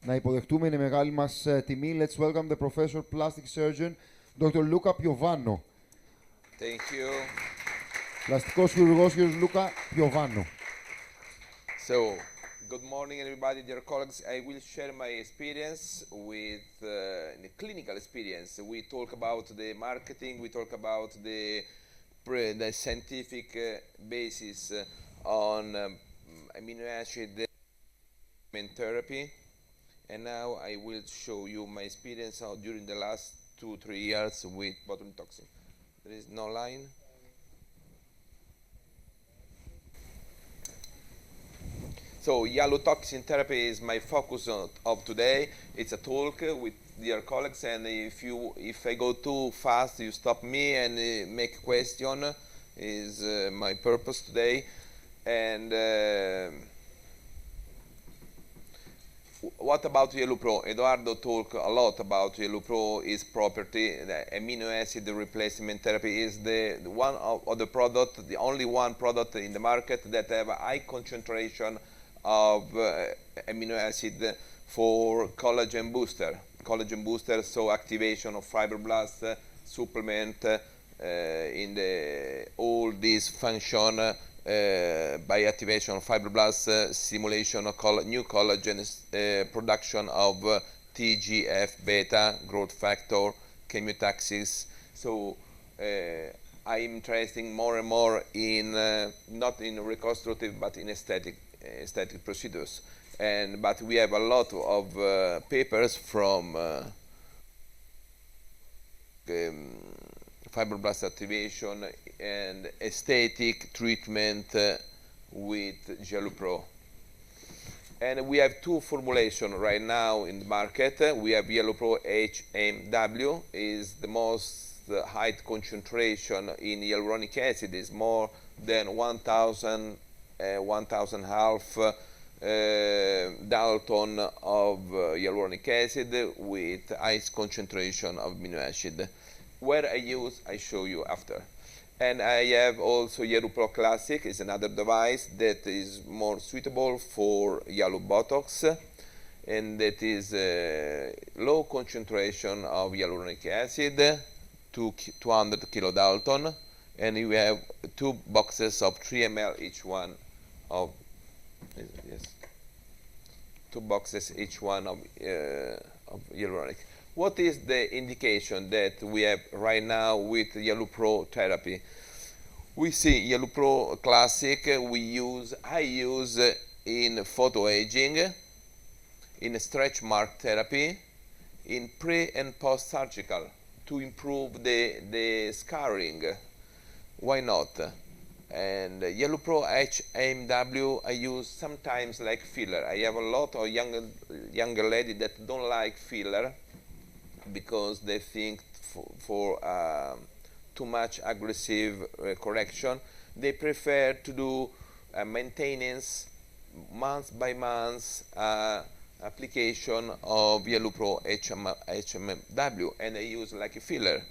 Να υποδεχτούμε, είναι μεγάλη μας τιμή. Let's welcome the Professor Plastic Surgeon, Dr. Luca Piovano. Thank you. Πλαστικός χειρουργός, κ. Luca Piovano. So, good morning everybody, dear colleagues. I will share my experience with the clinical experience. We talk about the marketing, we talk about the scientific basis on amino acid therapy. And now I will show you my experience during the last 2-3 years with botulinum toxin. There is no line. So Yalutoxin therapy is my focus of today. It's a talk with dear colleagues, and if I go too fast, you stop me and make a question. Is my purpose today. And what about JALUPRO? Eduardo talked a lot about JALUPRO, its property. The amino acid replacement therapy is the one of the product, the only one product in the market that have a high concentration of amino acid for collagen booster. Collagen booster, so activation of fibroblasts, supplement in all these function by activation of fibroblasts, stimulation of new collagen, production of TGF-beta, growth factor, chemotaxis. So I'm interested more and more in not in reconstructive but in aesthetic procedures. But we have a lot of papers from fibroblast activation and aesthetic treatment with JALUPRO. And we have two formulations right now in the market. We have JALUPRO HMW, is the most high concentration in hyaluronic acid, is more than 1,000 half Dalton of hyaluronic acid with high concentration of amino acid. Where I show you after. And I have also JALUPRO Classic, is another device that is more suitable for Yalubotox, and that is low concentration of hyaluronic acid, 200 kilodalton, and you have 2 boxes of 3 ml each one of, yes, 2 boxes each one of hyaluronic. What is the indication that we have right now with JALUPRO therapy? We see JALUPRO Classic, I use in photoaging, in stretch mark therapy, in pre and post surgical to improve the scarring. Why not? And JALUPRO HMW I use sometimes like filler. I have a lot of younger ladies that don't like filler because they think for too much aggressive correction. They prefer to do maintenance month by month application of JALUPRO HMW, and I use like a filler.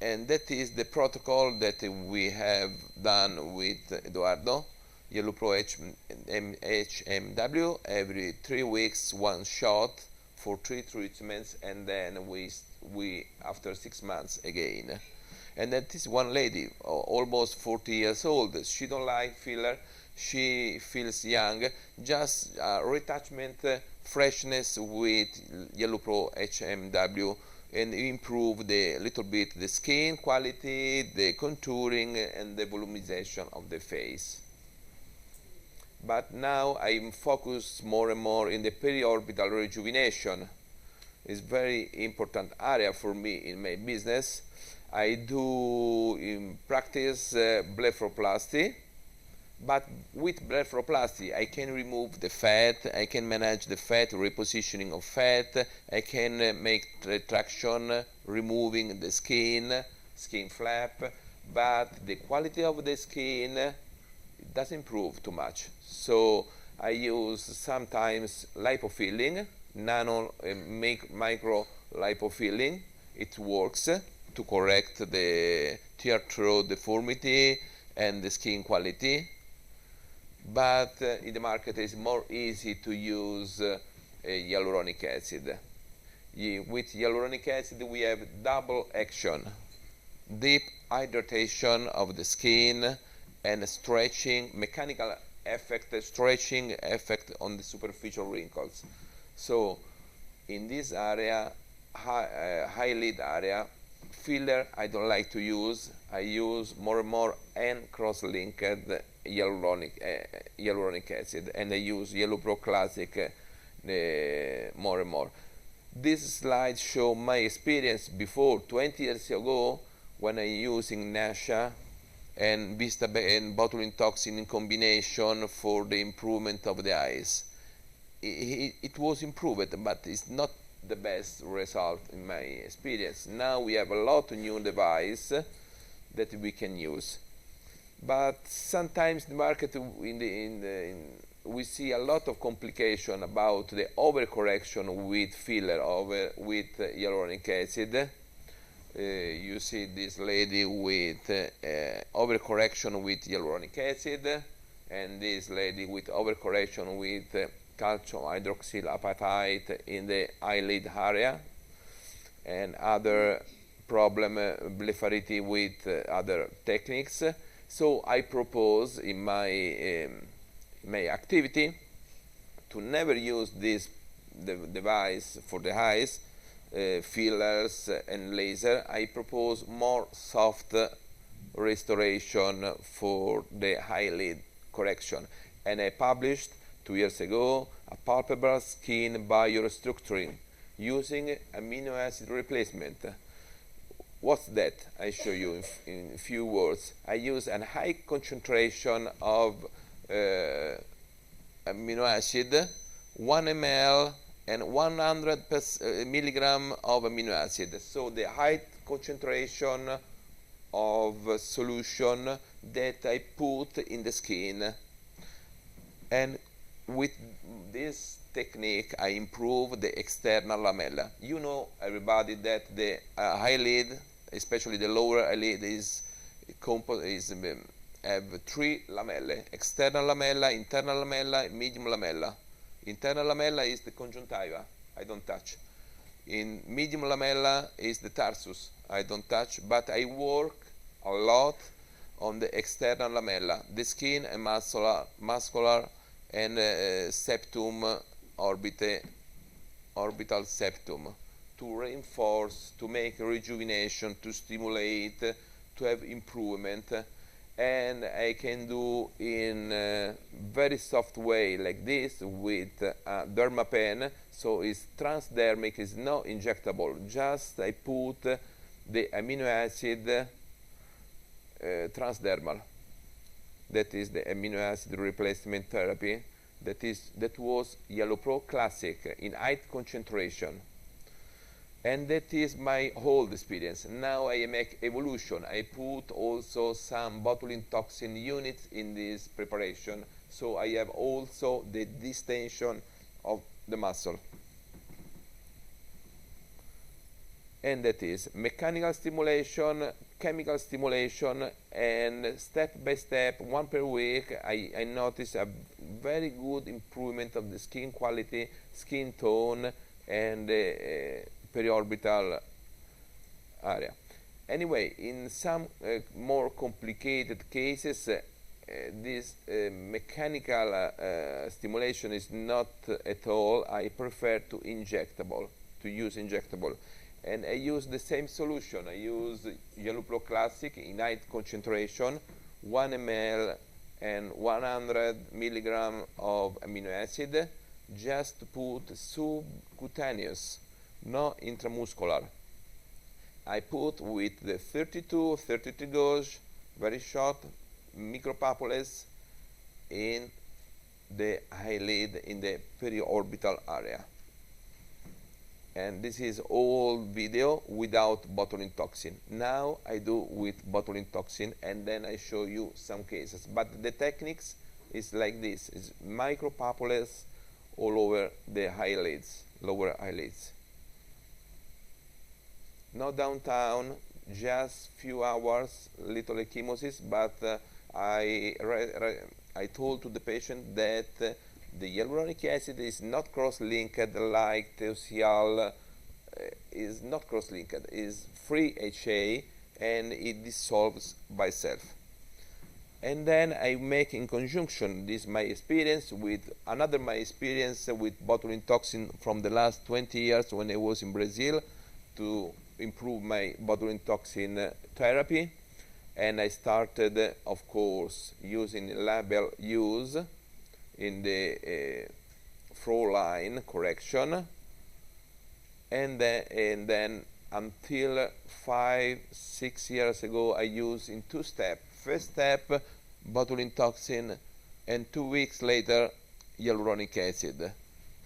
And that is the protocol that we have done with Eduardo. JALUPRO HMW, every 3 weeks, 1 shot for 3 treatments, and then we after 6 months again. And that is one lady, almost 40 years old. She don't like filler. She feels young. Just retouchment, freshness with JALUPRO HMW, and improve little bit the skin quality, the contouring, and the volumization of the face. But now I'm focused more and more in the periorbital rejuvenation. It's very important area for me in my business. I do in practice blepharoplasty, but with blepharoplasty I can remove the fat, I can manage the fat, repositioning of fat, I can make retraction, removing the skin flap, but the quality of the skin doesn't improve too much. So I use sometimes lipofilling, micro lipofilling. It works to correct the tear throat deformity and the skin quality. but in the market it's more easy to use hyaluronic acid. With hyaluronic acid we have double action: deep hydration of the skin and stretching, mechanical effect, stretching effect on the superficial wrinkles. So in this area, eyelid area, filler I don't like to use. I use more and more and cross-linked hyaluronic acid, and I use JALUPRO Classic more and more. This slide show my experience before 20 years ago when I using Nasha and and botulinum toxin in combination for the improvement of the eyes. It was improved, but it's not the best result in my experience. Now we have a lot of new device that we can use, but sometimes the market we see a lot of complication about the overcorrection with filler with hyaluronic acid. You see this lady with overcorrection with hyaluronic acid, and this lady with overcorrection with calcium hydroxylapatite in the eyelid area, and other problem blepharidity with other techniques. So I propose in my activity to never use this device for the eyes, fillers and laser. I propose more soft restoration for the eyelid correction, and I published 2 years ago a palpable skin biorestructuring using amino acid replacement. What's that? I show you in a few words. I use a high concentration of amino acid, 1 ml and 100 milligram of amino acid. So the high concentration of solution that I put in the skin. And with this technique I improve the external lamella. You know, everybody, that the eyelid, especially the lower eyelid, have 3 lamellae: external lamella, internal lamella, medium lamella. Internal lamella is the conjunctiva, I don't touch. In medium lamella is the tarsus, I don't touch, but I work a lot on the external lamella, the skin and muscular and septum, orbital septum, to reinforce, to make rejuvenation, to stimulate, to have improvement. And I can do in a very soft way like this with a derma pen, so it's transdermic, it's not injectable. Just I put the amino acid transdermal. That is the amino acid replacement therapy. That was JALUPRO Classic in high concentration. And that is my whole experience. Now I make evolution. I put also some botulinum toxin units in this preparation, so I have also the distension of the muscle. And that is mechanical stimulation, chemical stimulation, and step by step, 1 per week, I notice a very good improvement of the skin quality, skin tone, and periorbital area. Anyway, in some more complicated cases, this mechanical stimulation is not at all. I prefer to use injectable. And I use the same solution. I use JALUPRO Classic in high concentration, 1 ml and 100 milligram of amino acid, just to put subcutaneous, not intramuscular. I put with the 32 gauge, very short micropapules in the eyelid, in the periorbital area. And this is all video without botulinum toxin. Now I do with botulinum toxin, and then I show you some cases. But the techniques is like this: is micropapules all over the eyelids, lower eyelids. Not downtown, just few hours, little ecchymosis, but I I told to the patient that the hyaluronic acid is not cross-linked like Teosial, is not cross-linked, is free HA, and it dissolves by itself. And then I make in conjunction this my experience with another my experience with botulinum toxin from the last 20 years when I was in Brazil to improve my botulinum toxin therapy. And I started, of course, using label use in the flow line correction. And then until 5-6 years ago, I used in 2 steps. First step, botulinum toxin, and 2 weeks later, hyaluronic acid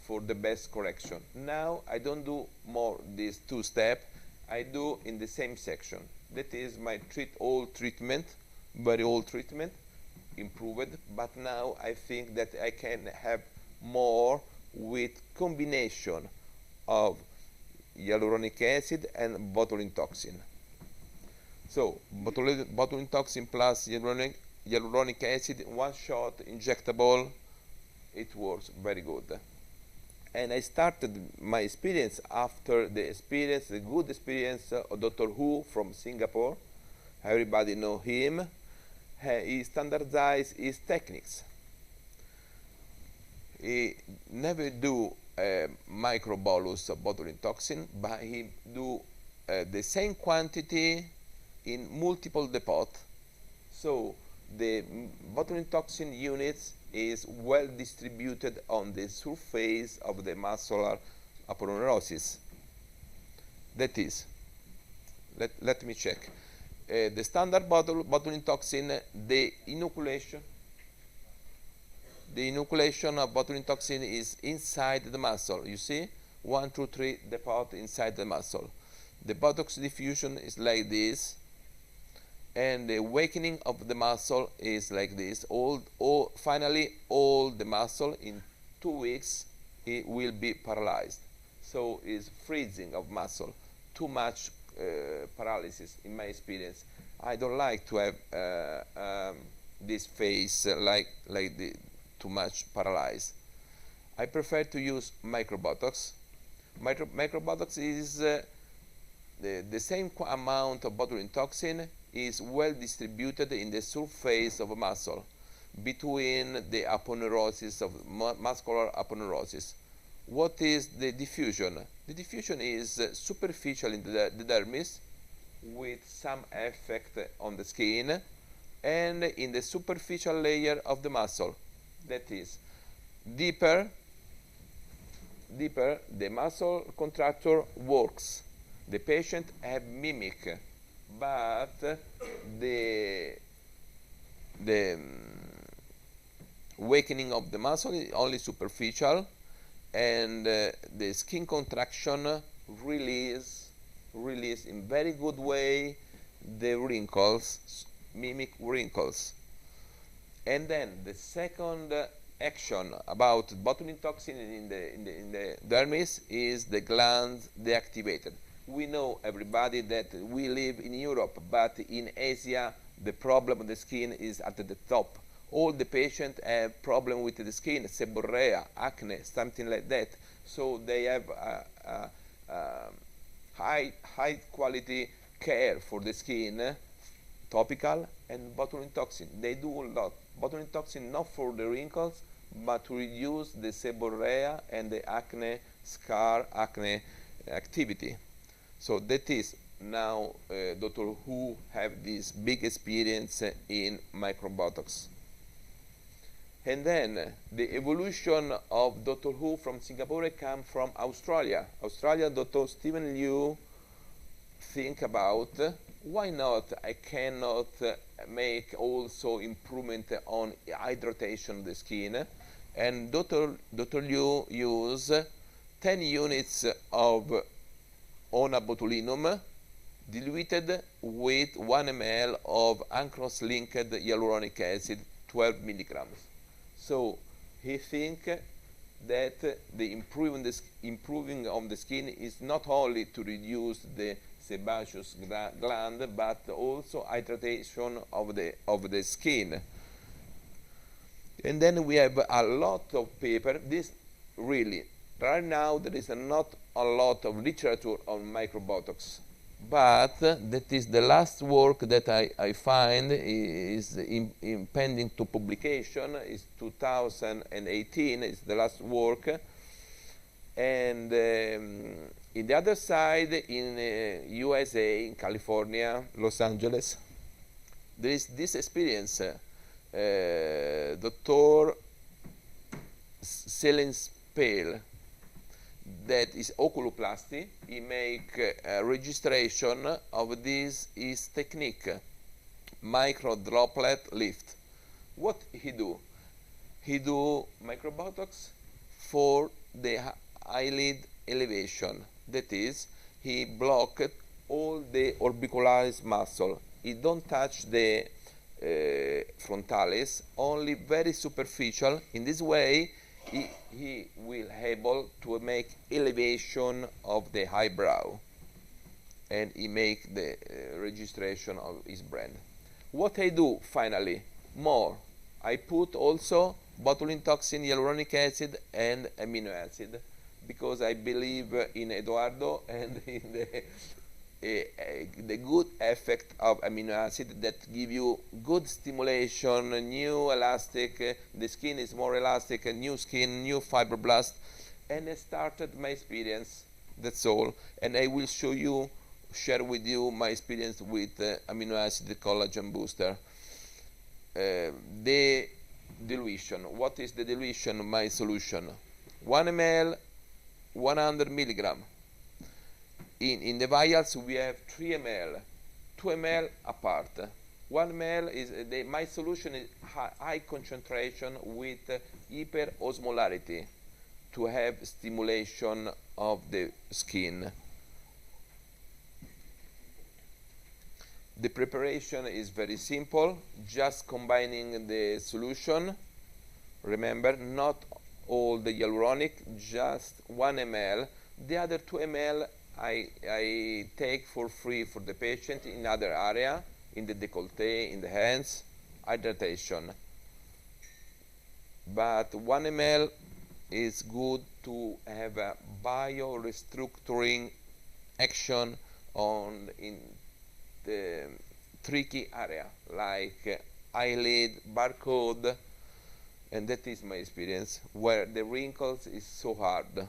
for the best correction. Now I don't do more these 2 steps. I do in the same section. That is my old treatment, very old treatment, improved. But now I think that I can have more with combination of hyaluronic acid and botulinum toxin. So botulinum toxin plus hyaluronic acid, 1 shot, injectable, it works very good. And I started my experience after the good experience of Dr. Hu from Singapore. Everybody know him. He standardized his techniques. He never do a microbolus of botulinum toxin, but he do the same quantity in multiple depots. So the botulinum toxin units is well distributed on the surface of the muscular aponeurosis. That is, let me check. The standard botulinum toxin, the inoculation of botulinum toxin is inside the muscle. You see, 1, 2, 3 depot inside the muscle. The Botox diffusion is like this, and the awakening of the muscle is like this. Finally, all the muscle in 2 weeks it will be paralyzed. So it's freezing of muscle. Too much paralysis in my experience. I don't like to have this phase like too much paralyzed. I prefer to use microbotox. Microbotox is the same amount of botulinum toxin is well distributed in the surface of a muscle between the aponeurosis of muscular aponeurosis. What is the diffusion? The diffusion is superficial in the dermis with some effect on the skin and in the superficial layer of the muscle. That is, deeper the muscle contractor works. The patient have mimic, but the awakening of the muscle is only superficial, and the skin contraction release in very good way the wrinkles, mimic wrinkles. And then the second action about botulinum toxin in the dermis is the glands deactivated. We know, everybody, that we live in Europe, but in Asia the problem of the skin is at the top. All the patients have problem with the skin, seborrhea, acne, something like that. So they have high quality care for the skin, topical and botulinum toxin. They do a lot. Botulinum toxin not for the wrinkles, but to reduce the seborrhea and the acne scar, acne activity. So that is now Dr. Hu have this big experience in microbotox. And then the evolution of Dr. Hu from Singapore come from Australia. Australia, Dr. Stephen Liu think about why not I cannot make also improvement on hydration of the skin. And Dr. Liu use 10 units of onabotulinum diluted with 1 ml of uncross-linked hyaluronic acid, 12 milligrams. So he think that the improving of the skin is not only to reduce the sebaceous gland, but also hydration of the skin. And then we have a lot of paper. This really, right now there is not a lot of literature on microbotox, but that is the last work that I find is pending to publication. Is 2018 is the last work. And in the other side, in USA, in California, Los Angeles, there is this experience. Dr. Selenspale, that is oculoplasty. He make a registration of this his technique, micro droplet lift. What he do? He do microbotox for the eyelid elevation. That is, he blocked all the orbicularis muscle. He don't touch the frontalis, only very superficial. In this way, he will able to make elevation of the eyebrow, and he make the registration of his brand. What I do finally, more, I put also botulinum toxin, hyaluronic acid, and amino acid, because I believe in Eduardo and in the good effect of amino acid that give you good stimulation, new elastic, the skin is more elastic, new skin, new fibroblast. And I started my experience, that's all. And I will share with you my experience with amino acid collagen booster. The dilution, what is the dilution? My solution, 1 ml, 100 milligram. In the vials we have 3 ml, 2 ml apart. 1 ml is my solution is high concentration with hyperosmolarity to have stimulation of the skin. The preparation is very simple, just combining the solution. Remember, not all the hyaluronic, just 1 ml. The other 2 ml I take for free for the patient in other area, in the décolleté, in the hands, hydration. But 1 ml is good to have a biorestructuring action in the tricky area, like eyelid, barcode, and that is my experience, where the wrinkles is so hard.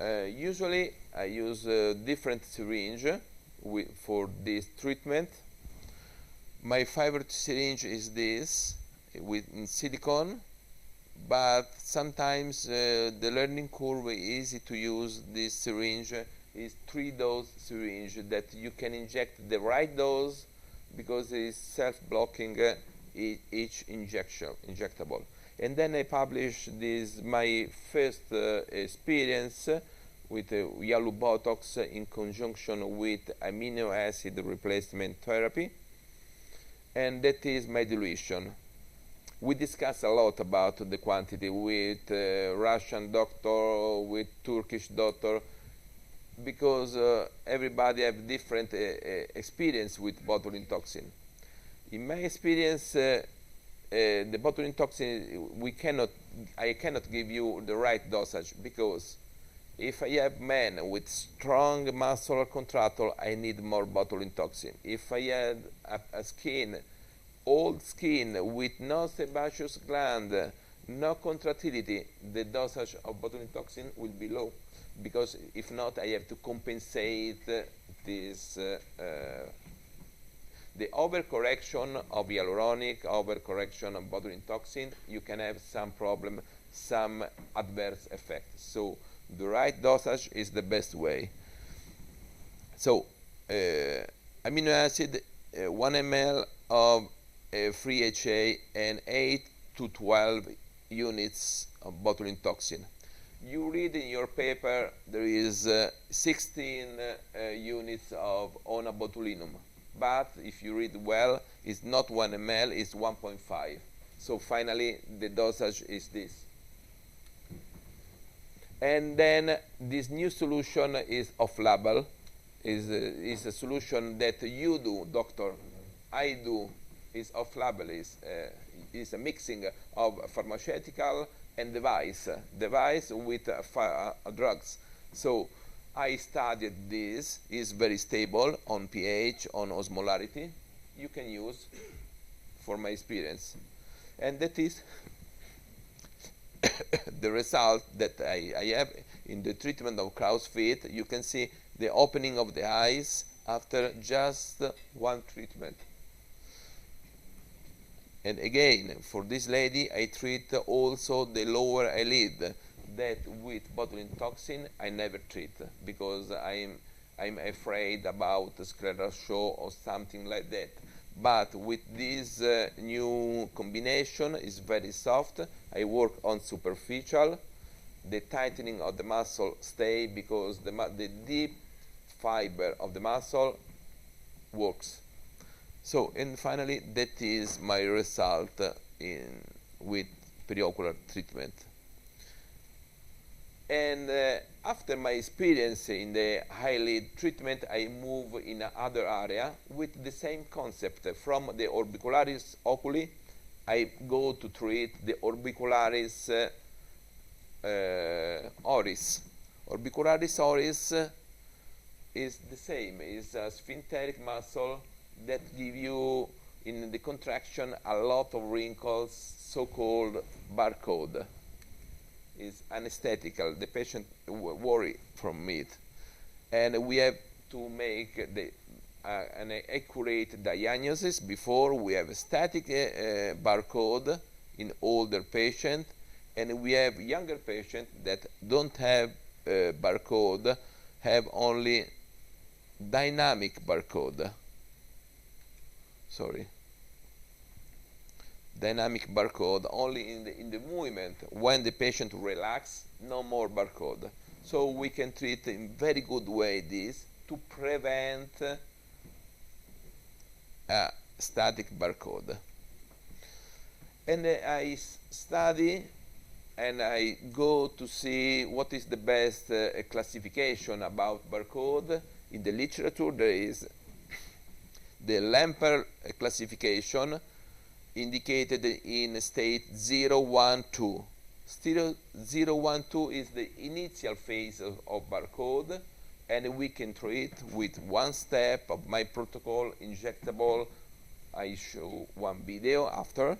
Usually I use a different syringe for this treatment. My favorite syringe is this, with silicone, but sometimes the learning curve is easy to use. This syringe is 3-dose syringe that you can inject the right dose because it is self-blocking each injectable. And then I published this my first experience with JALUPRO in conjunction with amino acid replacement therapy, and that is my dilution. We discussed a lot about the quantity with Russian doctor, with Turkish doctor, because everybody have different experience with botulinum toxin. In my experience, the botulinum toxin, I cannot give you the right dosage, because if I have men with strong muscular contracture, I need more botulinum toxin. If I have a skin, old skin with no sebaceous gland, no contractility, the dosage of botulinum toxin will be low, because if not, I have to compensate this the overcorrection of hyaluronic, overcorrection of botulinum toxin. You can have some problem, some adverse effects. So the right dosage is the best way. So amino acid, 1 ml of free HA and 8 to 12 units of botulinum toxin. You read in your paper there is 16 units of onabotulinum, but if you read well, it's not 1 ml, it's 1.5. So finally the dosage is this. And then this new solution is off-label. is a solution that you do, doctor. I do is off-label, is a mixing of pharmaceutical and device with drugs. So I studied this, is very stable on pH, on osmolarity. You can use for my experience. And that is the result that I have in the treatment of crow's feet. You can see the opening of the eyes after just one treatment. And again, for this lady, I treat also the lower eyelid that with botulinum toxin I never treat because I'm afraid about scleral show or something like that. But with this new combination, is very soft. I work on superficial. The tightening of the muscle stay because the deep fiber of the muscle works. So, and finally, that is my result with periocular treatment. And after my experience in the eyelid treatment, I move in another area with the same concept. From the Orbicularis Oculi, I go to treat the Orbicularis Oris. Orbicularis Oris is the same, is a sphincteric muscle that give you in the contraction a lot of wrinkles, so-called barcode. Is anesthetical. The patient worry from it, and we have to make an accurate diagnosis before we have a static barcode in older patient, and we have younger patients that don't have barcode, have only dynamic barcode. Sorry. Dynamic barcode only in the movement. When the patient relax, no more barcode. So we can treat in very good way this to prevent a static barcode. And I study and I go to see what is the best classification about barcode. In the literature there is the Lamper classification, indicated in state 0, 1, 2. 0, 1, 2 is the initial phase of barcode, and we can treat with one step of my protocol, injectable. I show one video after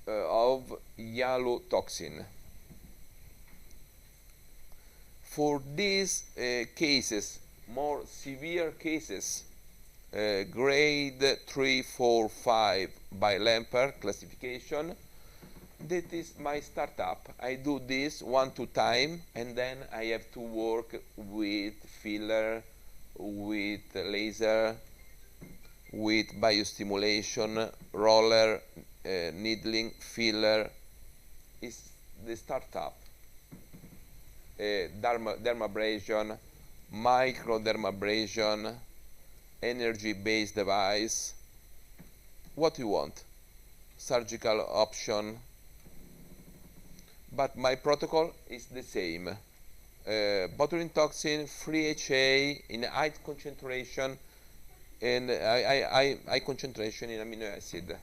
of JALUPRO. For these cases, more severe cases, grade 3, 4, 5 by Lamper classification, that is my startup. I do this 1-2 times, and then I have to work with filler, with laser, with biostimulation, roller, needling, filler. Is the startup. Dermabrasion, microdermabrasion, energy-based device. What you want? Surgical option. But my protocol is the same. Botulinum toxin, free HA in high concentration, and high concentration in amino acid.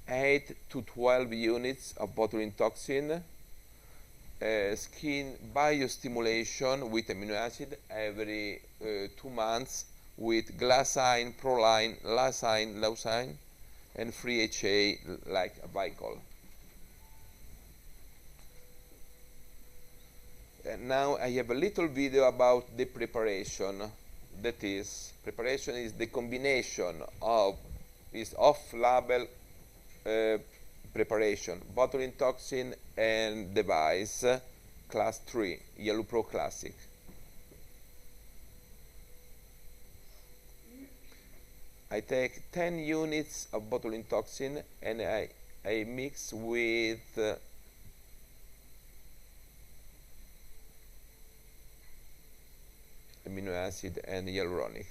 8 to 12 units of botulinum toxin. Skin biostimulation with amino acid every 2 months with glycine, proline, lysine, leucine, and free HA like a Vicol. And now I have a little video about the preparation. That is, preparation is the combination of off-label preparation, botulinum toxin and device, class 3, JALUPRO classic. I take 10 units of botulinum toxin and I mix with amino acid and hyaluronic.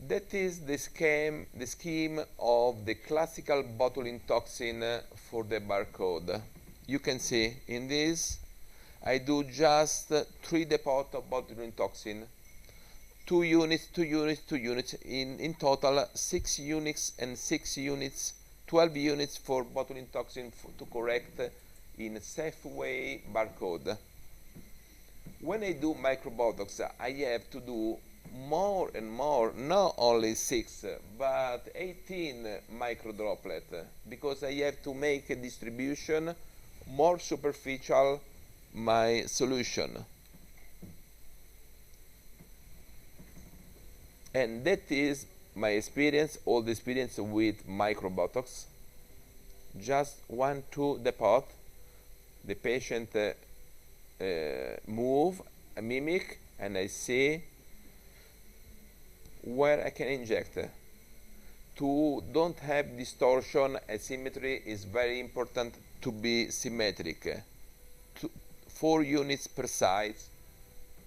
That is the scheme of the classical botulinum toxin for the barcode. you can see in this, I do just 3 depots of botulinum toxin, 2 units, 2 units, 2 units, in total 6 units and 6 units, 12 units for botulinum toxin to correct in a safe way barcode. When I do microbotox, I have to do more and more, not only 6, but 18 microdroplet, because I have to make a distribution more superficial my solution. And that is my experience, all the experience with microbotox. Just 1, 2 depot, the patient move, mimic, and I see where I can inject. To don't have distortion, asymmetry is very important to be symmetric. 4 units per size,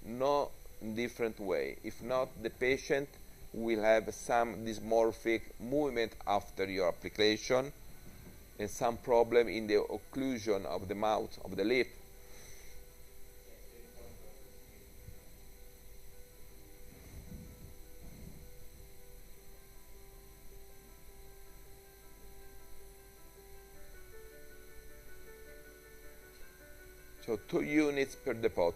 no different way. If not, the patient will have some dysmorphic movement after your application and some problem in the occlusion of the mouth, of the lip. So 2 units per depot.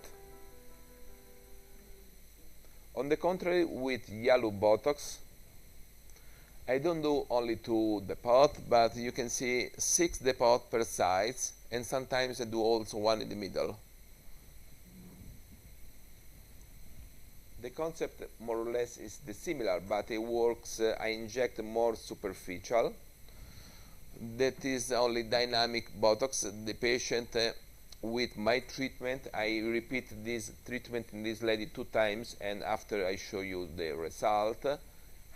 On the contrary, with JALUPRO, I don't do only 2 depot, but you can see 6 depot per size, and sometimes I do also 1 in the middle. The concept more or less is similar, but it works, I inject more superficial. That is only dynamic Botox. The patient with my treatment, I repeat this treatment in this lady 2 times, and after I show you the result,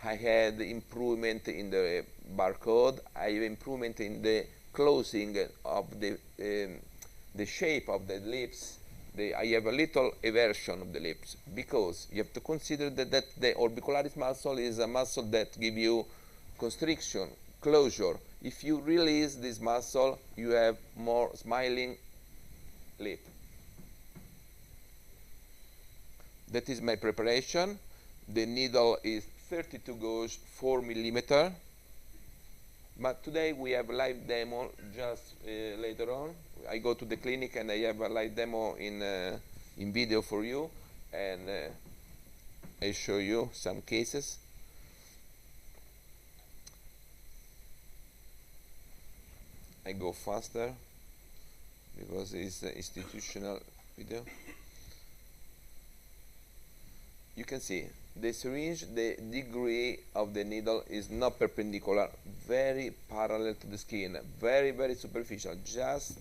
I had improvement in the barcode, I have improvement in the closing of the shape of the lips. I have a little eversion of the lips, because you have to consider that the orbicularis muscle is a muscle that gives you constriction, closure. If you release this muscle, you have more smiling lip. That is my preparation. The needle is 32 gauge, 4 millimeter. But today we have a live demo just later on. I go to the clinic and I have a live demo in video for you, and I show you some cases. I go faster because it's an institutional video. You can see the syringe, the degree of the needle is not perpendicular, very parallel to the skin, very, very superficial, just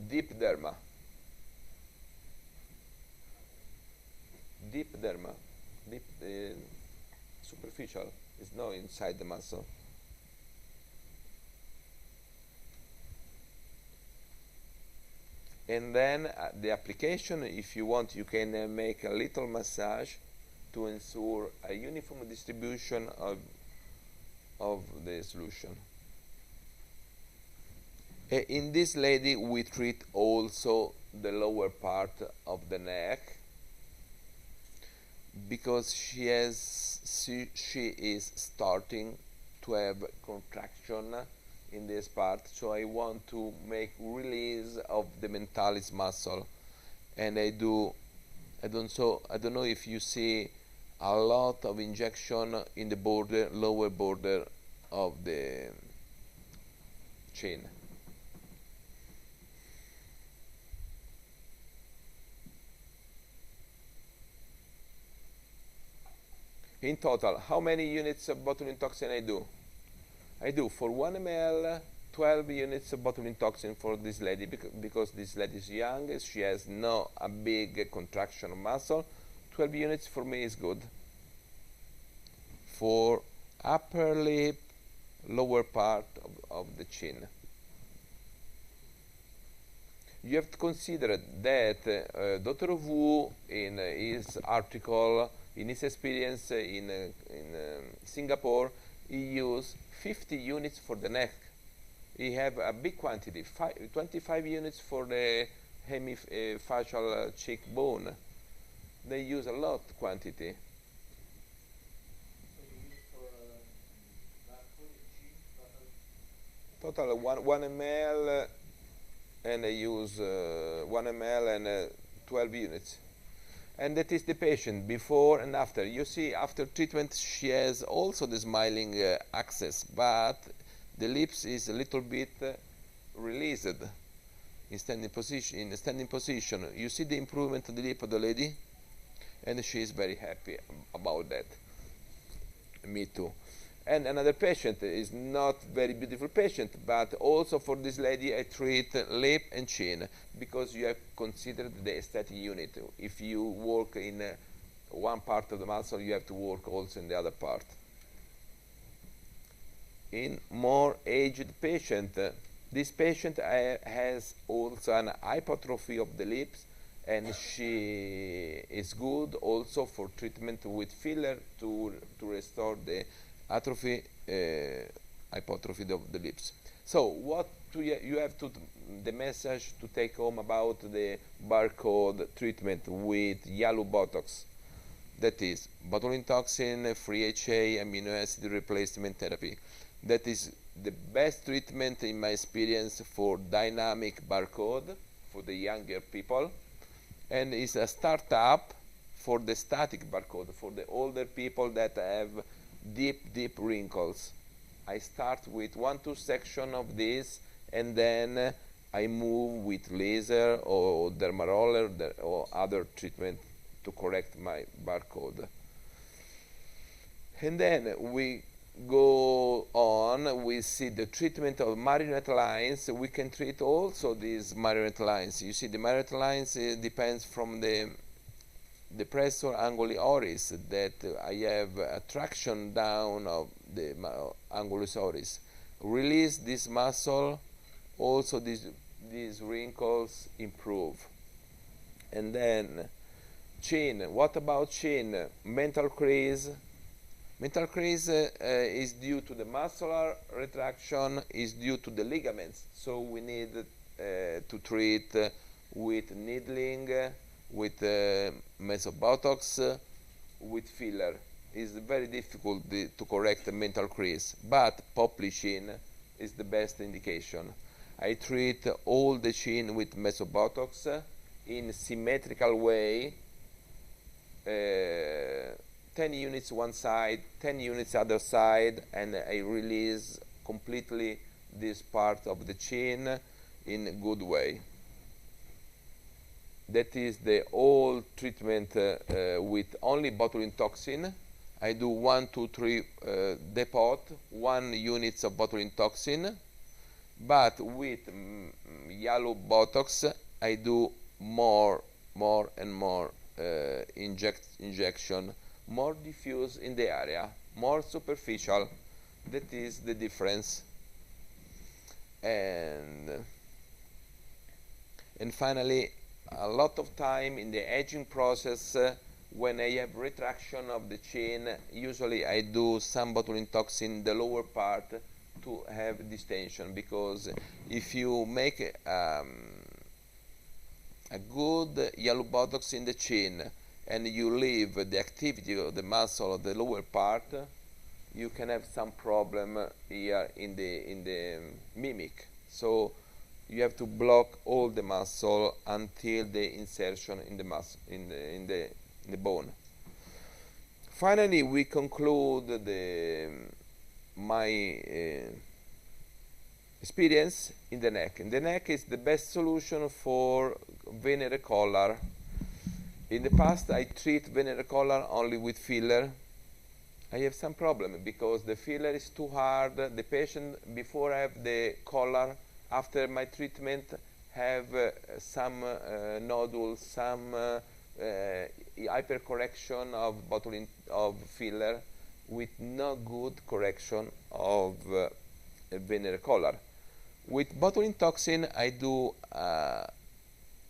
deep derma. Deep derma, deep superficial, it's not inside the muscle. And then the application, if you want, you can make a little massage to ensure a uniform distribution of the solution. In this lady, we treat also the lower part of the neck, because she is starting to have contraction in this part, so I want to make release of the mentalis muscle, and I don't know if you see a lot of injection in the border, lower border of the chin. In total, how many units of botulinum toxin I do? I do for 1 ml 12 units of botulinum toxin for this lady, because this lady is young, she has no a big contraction of muscle. 12 units for me is good. For upper lip, lower part of the chin. You have to consider that Dr. Wu, in his article, in his experience in Singapore, he used 50 units for the neck. he have a big quantity, 25 units for the hemifacial cheekbone. They use a lot quantity. Total 1 ml, and I use 1 ml and 12 units. And that is the patient before and after. You see, after treatment, she has also the smiling axis, but the lips is a little bit released in standing position. In a standing position, you see the improvement of the lip of the lady, and she is very happy about that. Me too. And another patient is not very beautiful patient, but also for this lady I treat lip and chin, because you have considered the aesthetic unit. If you work in one part of the muscle, you have to work also in the other part. In more aged patient, this patient has also an hypertrophy of the lips, and she is good also for treatment with filler to restore the atrophy, hypertrophy of the lips. So what do you have to, the message to take home about the barcode treatment with JALUPRO, that is botulinum toxin, free HA, amino acid replacement therapy. That is the best treatment in my experience for dynamic barcode for the younger people, and is a startup for the static barcode for the older people that have deep wrinkles. I start with 1-2 section of this, and then I move with laser or derma roller or other treatment to correct my barcode. And then we go on, we see the treatment of marionette lines. We can treat also these marionette lines. You see, the marionette lines depends from the depressor anguli oris, that I have a traction down of the angulus oris. Release this muscle, also these wrinkles improve. And then chin. What about chin? Mental crease. Mental crease is due to the muscular retraction, is due to the ligaments. So we need to treat with needling, with Mesobotox, with filler. It's very difficult to correct the mental crease, but poplin chin is the best indication. I treat all the chin with Mesobotox in symmetrical way, 10 units one side, 10 units other side, and I release completely this part of the chin in a good way. That is the whole treatment with only botulinum toxin. I do 1, 2, 3 depot, 1 units of botulinum toxin, but with JALUPRO I do more and more injection, more diffuse in the area, more superficial. That is the difference. And finally, a lot of time in the aging process, when I have retraction of the chin, usually I do some botulinum toxin in the lower part to have distension, because if you make a good JALUPRO in the chin and you leave the activity of the muscle of the lower part, you can have some problem here in the mimic. So you have to block all the muscle until the insertion in the muscle, in the bone. Finally, we conclude my experience in the neck. And the neck is the best solution for venereal collar. In the past, I treat venereal collar only with filler. I have some problem because the filler is too hard. The patient, before I have the collar, after my treatment, have some nodules, some hypercorrection of filler, with no good correction of venereal collar. With botulinum toxin, I do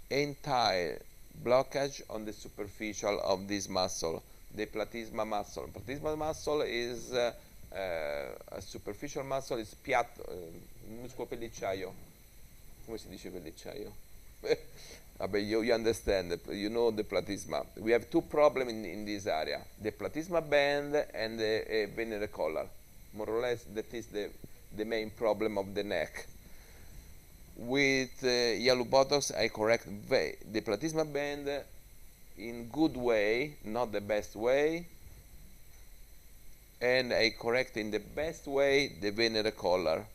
entire blockage on the superficial of this muscle, the platysma muscle. Platysma muscle is a superficial muscle is muscolo pellicciaio. Come si dice pellicciaio? Vabbè, you understand, you know the platysma. We have two problems in this area, the platysma band and the venereal collar. More or less, that is the main problem of the neck. With JALUPRO, I correct the platysma band in good way, not the best way, and I correct in the best way the venereal collar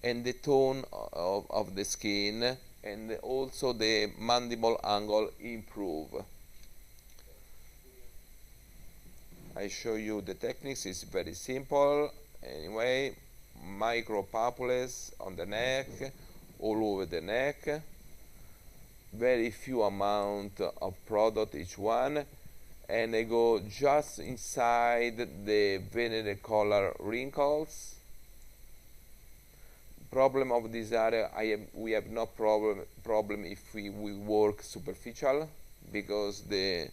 and the tone of the skin, and also the mandible angle improve. I show you the techniques. It's very simple. Anyway, micro papules on the neck, all over the neck, very few amount of product each one, and I go just inside the venereal collar wrinkles. Problem of this area, we have no problem if we work superficial, because the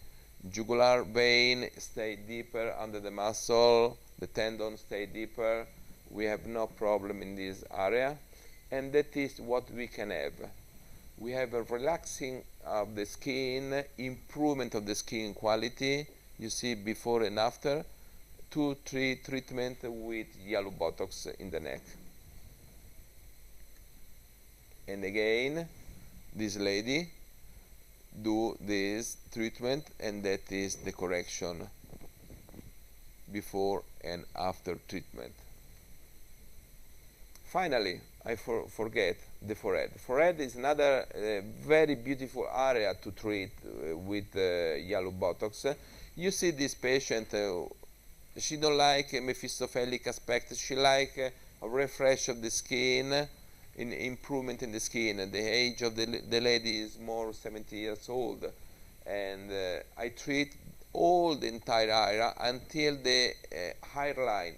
jugular vein stay deeper under the muscle, the tendon stay deeper. We have no problem in this area, and that is what we can have. We have a relaxing of the skin, improvement of the skin quality. You see before and after, 2-3 treatment with JALUPRO in the neck. And again, this lady do this treatment, and that is the correction before and after treatment. Finally, I forget the forehead. Forehead is another very beautiful area to treat with JALUPRO. You see this patient, she don't like a Mephistophelic aspect, she like a refresh of the skin, in improvement in the skin. The age of the lady is more 70 years old, and I treat all the entire area until the hairline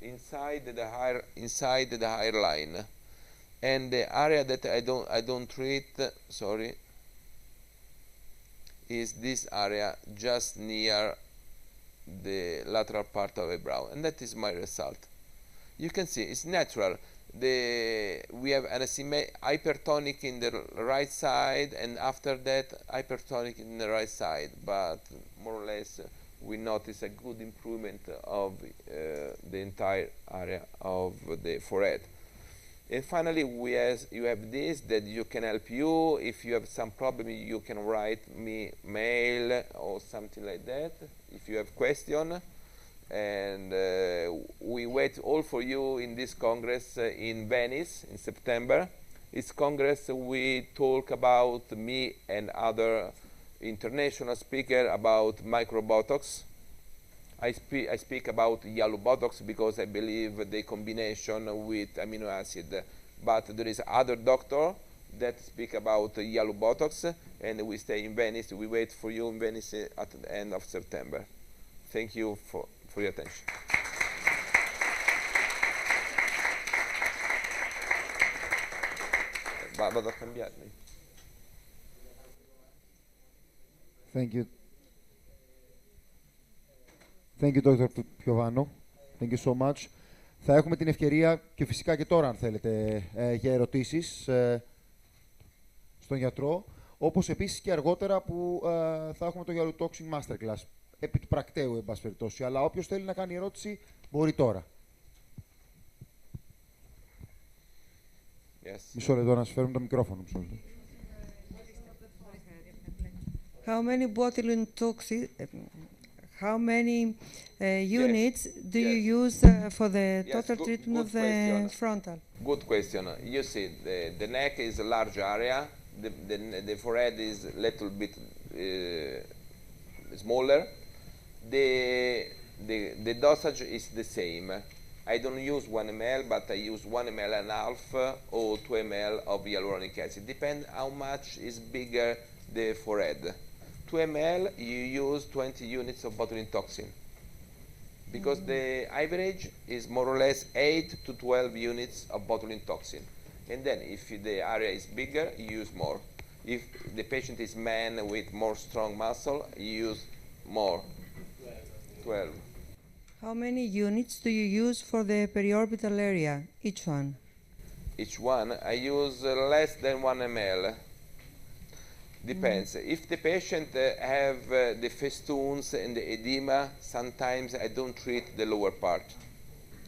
inside the hairline, and the area that I don't treat, sorry, is this area just near the lateral part of the brow, and that is my result. You can see it's natural. We have an hypertonic in the right side, and after that hypertonic in the right side, but more or less we notice a good improvement of the entire area of the forehead. And finally, you have this that you can help you. If you have some problem, you can write me mail or something like that if you have question. And we wait all for you in this Congress in Venice in September. It's Congress we talk about, me and other international speaker, about microbotox. I speak about JALUPRO because I believe the combination with amino acid, but there is other doctor that speak about JALUPRO, and we stay in Venice. We wait for you in Venice at the end of September. Thank you for your attention. Vado a cambiarli. Thank you. Thank you, Dr. Piovano. Thank you so much. Θα έχουμε την ευκαιρία και φυσικά και τώρα, αν θέλετε, για ερωτήσεις στον γιατρό, όπως επίσης και αργότερα που θα έχουμε το JALUTOXIN Masterclass, επί του πρακτέου, εν πάση περιπτώσει. Αλλά όποιος θέλει να κάνει ερώτηση, μπορεί τώρα. Yes. Μισό λεπτό να σας φέρουμε το μικρόφωνο. How many botulinum toxin? How many units do you use for the total treatment of the frontal? Good question. You see, the neck is a large area. The forehead is a little bit smaller. The dosage is the same. I don't use 1 ml, but I use 1 ml and a half or 2 ml of hyaluronic acid. Depends how much is bigger the forehead. 2 ml, you use 20 units of botulinum toxin, because the average is more or less 8 to 12 units of botulinum toxin. And then if the area is bigger, you use more. If the patient is man with more strong muscle, you use more. 12. How many units do you use for the periorbital area, each one? Each one, I use less than 1 ml. Depends. If the patient have the festoons and the edema, sometimes I don't treat the lower part.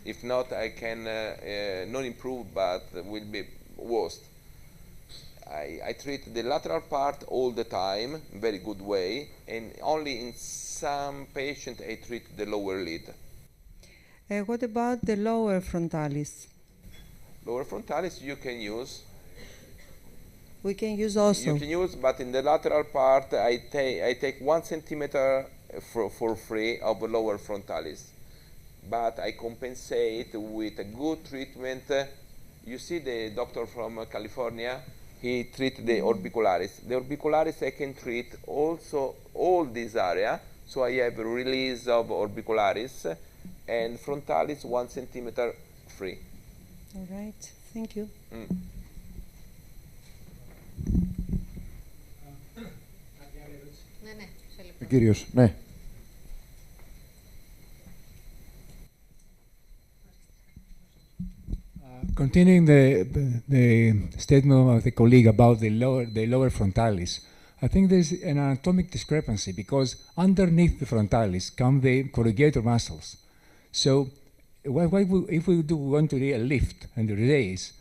If not, I can not improve, but will be worse. I treat the lateral part all the time, very good way, and only in some patients I treat the lower lid. What about the lower frontalis? Lower frontalis you can use. We can use also. You can use, but in the lateral part I take 1 centimeter for free of lower frontalis. But I compensate with a good treatment. You see the doctor from California, he treat the orbicularis. The orbicularis I can treat also all this area, so I have a release of orbicularis and frontalis 1 centimeter free. All right, thank you. Κύριος, ναι. Continuing the statement of the colleague about the lower frontalis, I think there's an anatomic discrepancy because underneath the frontalis come the corrugator muscles. So if we do want to do a lift and raise,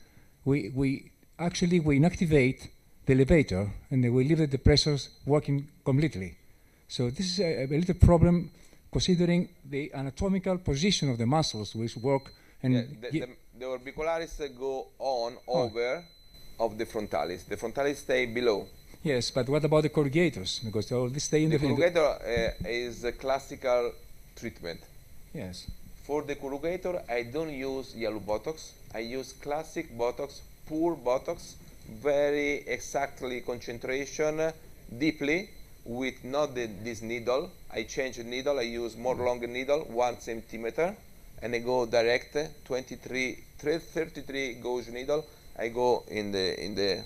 we inactivate the elevator and we leave the depressors working completely. So this is a little problem considering the anatomical position of the muscles which work. And the orbicularis go on over of the frontalis. The frontalis stay below. Yes, but what about the corrugators? Because all this stay in the corrugator is a classical treatment. Yes. For the corrugator, I don't use JALUPRO. I use classic Botox, pure Botox, very exactly concentration, deeply, with not this needle. I change the needle. I use more longer needle, 1 centimeter, and I go direct 33 gauge needle. I go in the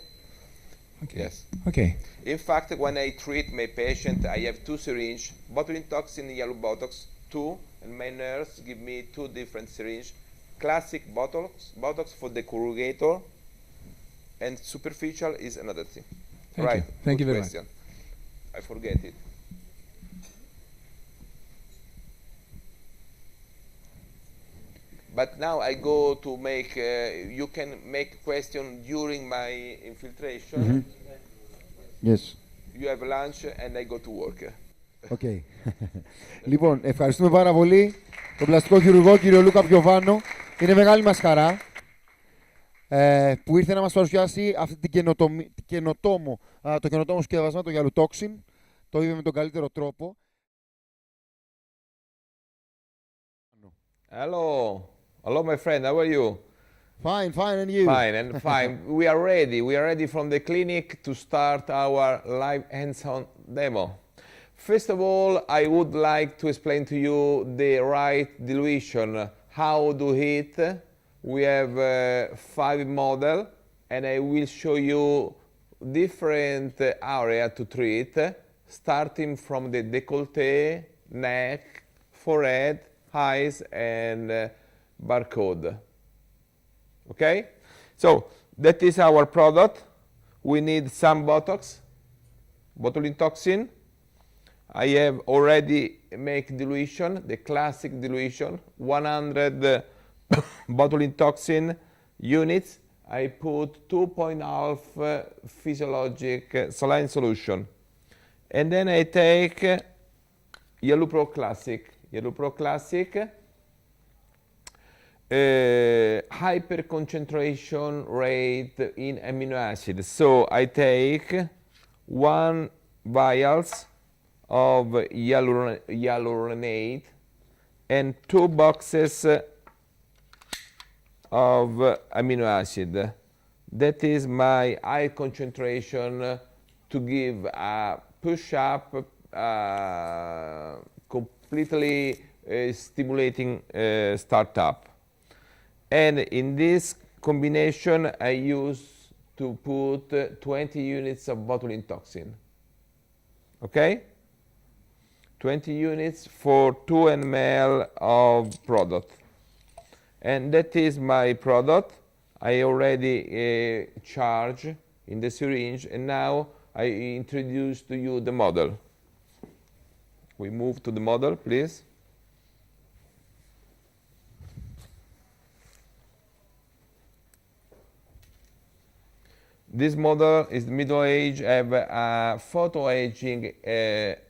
okay. Yes. Okay. In fact, when I treat my patient, I have 2 syringes, botulinum toxin, JALUPRO, 2, and my nurse give me 2 different syringes. Classic Botox for the corrugator, and superficial is another thing. Thank right. You. Thank you very question. Much. I forget it. But now I go to make, you can make question during my infiltration. Yes. You have lunch and I go to work. Okay. Λοιπόν, ευχαριστούμε πάρα πολύ τον πλαστικό χειρουργό κύριο Λούκα Πιοβάνο. Είναι μεγάλη μας χαρά που ήρθε να μας παρουσιάσει αυτή την το καινοτόμο σκευασμά, το γιαλουτόξιν. Το είπε με τον καλύτερο τρόπο. Hello. Hello, my friend. How are you? Fine, and you? Fine, and fine. We are ready. We are ready from the clinic to start our live hands-on demo. First of all, I would like to explain to you the right dilution, how to hit. We have 5 models, and I will show you different area to treat, starting from the décolleté, neck, forehead, eyes, and barcode. Okay? So, that is our product. We need some Botox, botulinum toxin. I have already make dilution, the classic dilution, 100 botulinum toxin units. I put 2.5 physiologic saline solution. And then I take JALUPRO Classic. JALUPRO Classic, hyper concentration rate in amino acids. So I take 1 vials of hyaluronate and 2 boxes of amino acid. That is my high concentration to give a push-up, completely stimulating startup. And in this combination, I use to put 20 units of botulinum toxin. Okay? 20 units for 2 ml of product. And that is my product. I already charge in the syringe, and now I introduce to you the model. We move to the model, please. This model is middle age, have a photo aging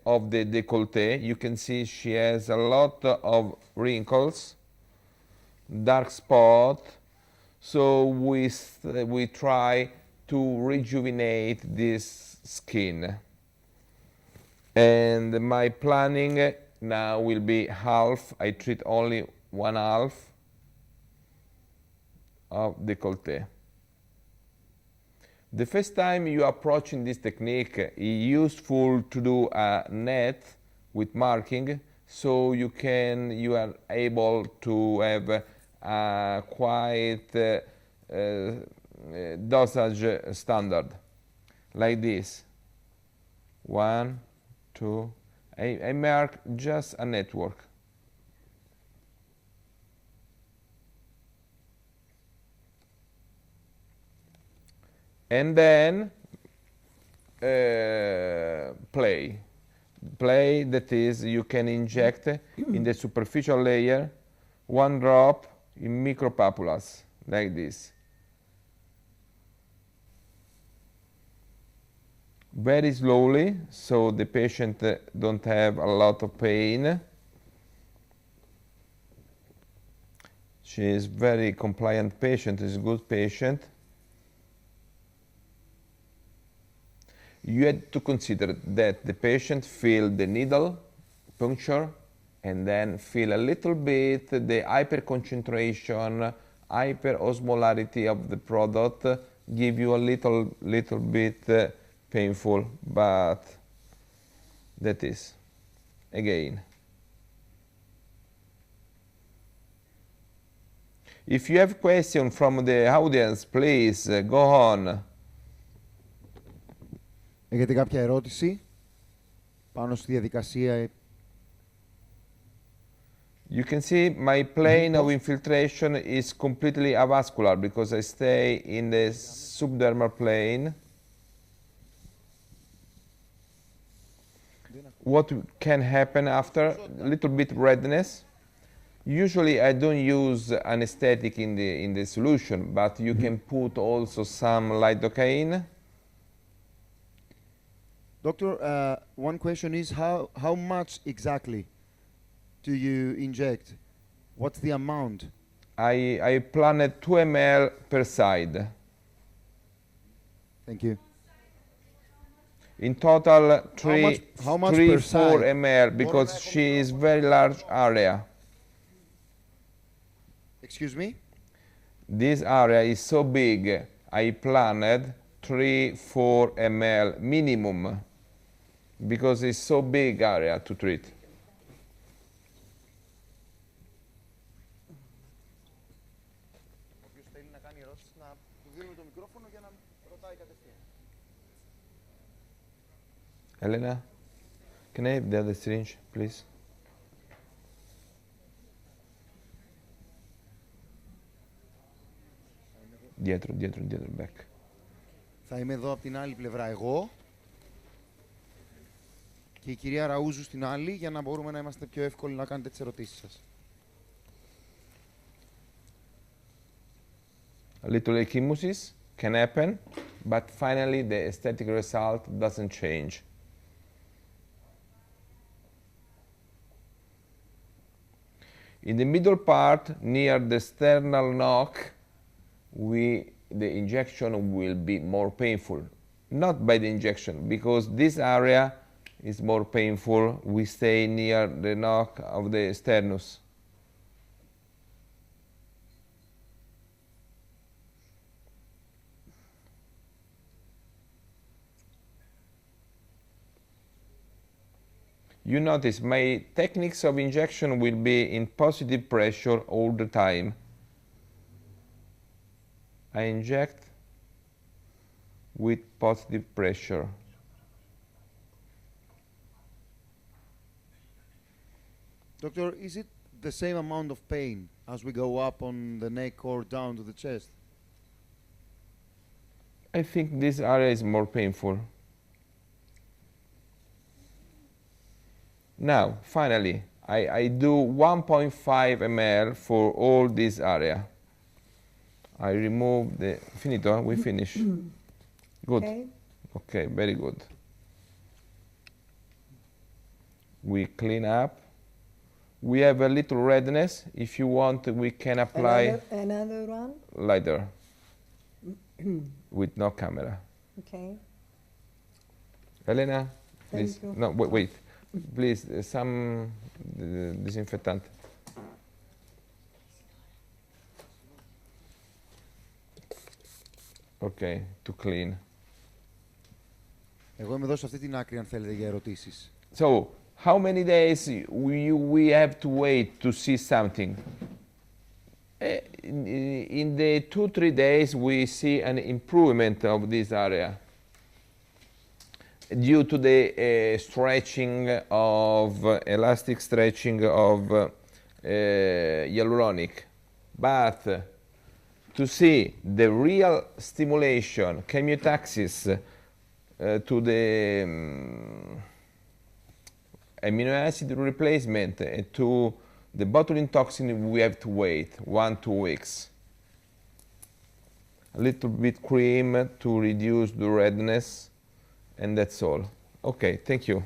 of the décolleté. You can see she has a lot of wrinkles, dark spot. So we try to rejuvenate this skin. And my planning now will be half. I treat only 1/2 of décolleté. The first time you approaching this technique, it's useful to do a net with marking, so you are able to have a quite dosage standard, like this. 1, 2. I mark just a network. And then play. Play, that is, you can inject in the superficial layer 1 drop in micropapulas, like this. Very slowly, so the patient don't have a lot of pain. She is very compliant patient, is a good patient. You had to consider that the patient feel the needle puncture and then feel a little bit the hyperconcentration, hyperosmolarity of the product, give you a little bit painful, but that is, again. If you have questions from the audience, please go on. Έχετε κάποια ερώτηση πάνω στη διαδικασία? You can see my plane of infiltration is completely avascular because I stay in the subdermal plane. What can happen after? A little bit redness. Usually I don't use anesthetic in the solution, but you can put also some lidocaine. Doctor, one question is how much exactly do you inject? What's the amount? I planned 2 ml per side. Thank you. In total, how much 3, per 4 side? ml because she is very large area. Excuse me? This area is so big, I planned 3, 4 ml minimum because it's so big area to treat. Elena, can I have the other syringe, please? Dietro, back. Θα είμαι εδώ από την άλλη πλευρά εγώ και η κυρία Ραούζου στην άλλη για να μπορούμε να είμαστε πιο εύκολοι να κάνετε τις ερωτήσεις σας. A little ecchymosis can happen, but finally the aesthetic result doesn't change. In the middle part, near the sternal knock, the injection will be more painful. Not by the injection, because this area is more painful. We stay near the knock of the sternus. You notice my techniques of injection will be in positive pressure all the time. I inject with positive pressure. Doctor, is it the same amount of pain as we go up on the neck or down to the chest? I think this area is more painful. Now, finally, I do 1.5 ml for all this area. I remove the... Finito? We finish. Good. Okay. Okay, very good. We clean up. We have a little redness. If you want, we can apply Another one? lighter with no camera. Okay. Elena, Thank please. you. No, wait. Please, some disinfectant. Okay, to clean. Εγώ είμαι εδώ σε αυτή την άκρη αν θέλετε για ερωτήσεις. So, how many days we have to wait to see something? In the 2-3 days, we see an improvement of this area due to the stretching of elastic stretching of hyaluronic. But to see the real stimulation, chemiotaxis to the amino acid replacement to the botulinum toxin, we have to wait 1-2 weeks. A little bit cream to reduce the redness, and that's all. Okay, thank you.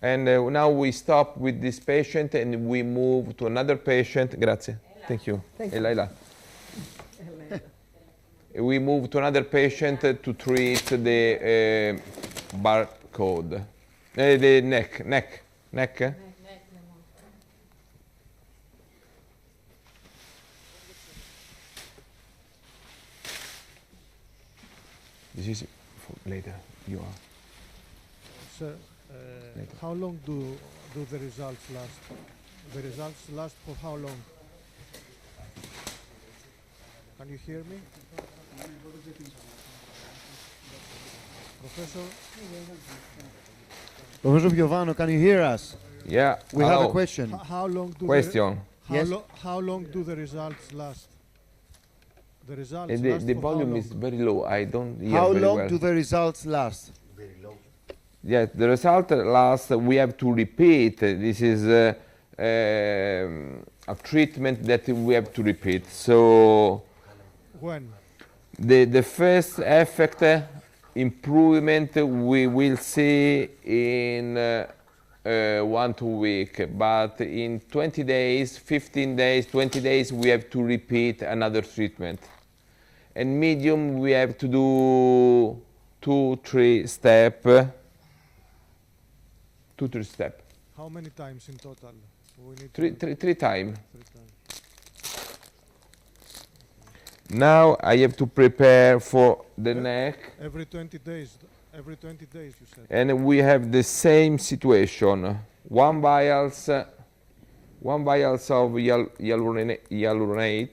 And now we stop with this patient and we move to another patient. Grazie. Thank you. Thank you. Elaila. We move to another patient to treat the barcode. The neck. This is for later. You are. Sir, how long do the results last? The results last for how long? Can you hear me? Professor? Professor Piovano, can you hear us? Yeah. We have a question. How long do Question. Yes. how long do the results last? The results The last for how volume long? is very low. I don't hear How very long well. do the results last? Yes, the result lasts. We have to repeat. This is a treatment that we have to repeat. So When? the first effect improvement we will see in 1-2 weeks, but in 20 days, 15 days, 20 days, we have to repeat another treatment. And medium, we have to do 2-3 steps. 2-3 steps. How many times in total? We need Three times. 3 times. Now I have to prepare for the neck. Every 20 days. Every 20 days, you said. And we have the same situation. One vials of hyaluronate.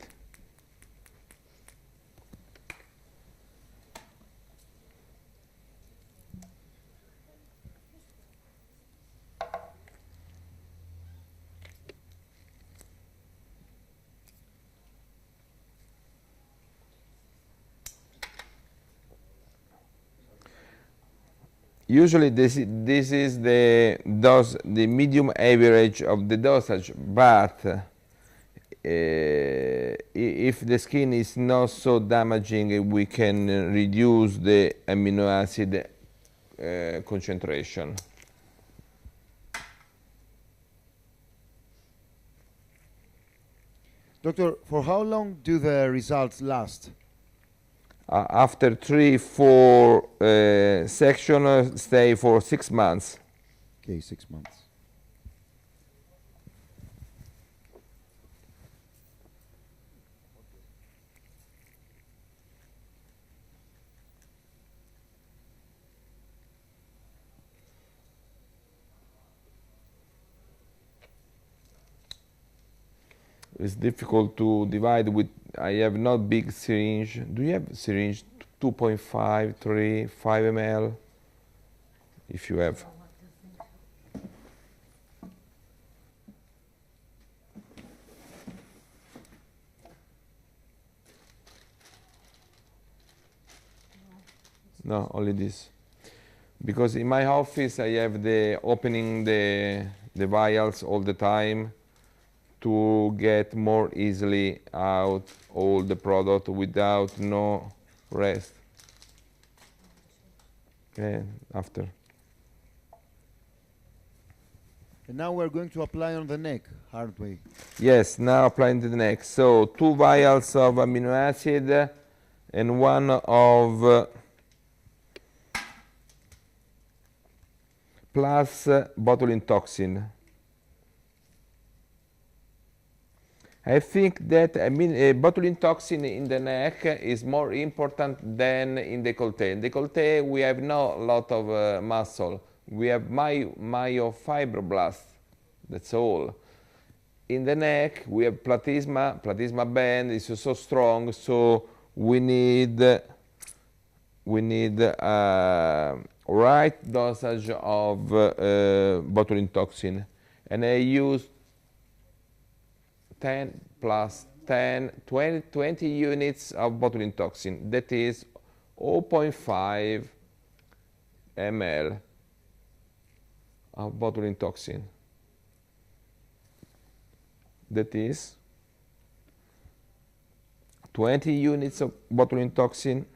Usually this is the dose, the medium average of the dosage, but if the skin is not so damaging, we can reduce the amino acid concentration. Doctor, for how long do the results last? After 3-4 sections, stay for 6 months. Okay, 6 months. It's difficult to divide with, I have not big syringe. Do you have syringe 2.5, 3, 5 ml? If you have. No, only this. Because in my office I have the opening the vials all the time to get more easily out all the product without no rest. Okay, after. And now we're going to apply on the neck, aren't we? Yes, now applying to the neck. So 2 vials of amino acid and 1 of plus botulinum toxin. I think that botulinum toxin in the neck is more important than in the décolleté. In the décolleté we have not a lot of muscle. We have myofibroblasts, that's all. In the neck we have platysma band is so strong, so we need right dosage of botulinum toxin, and I use 10 plus 10, 20 units of botulinum toxin. That is 0.5 ml of botulinum toxin. That is 20 units of botulinum toxin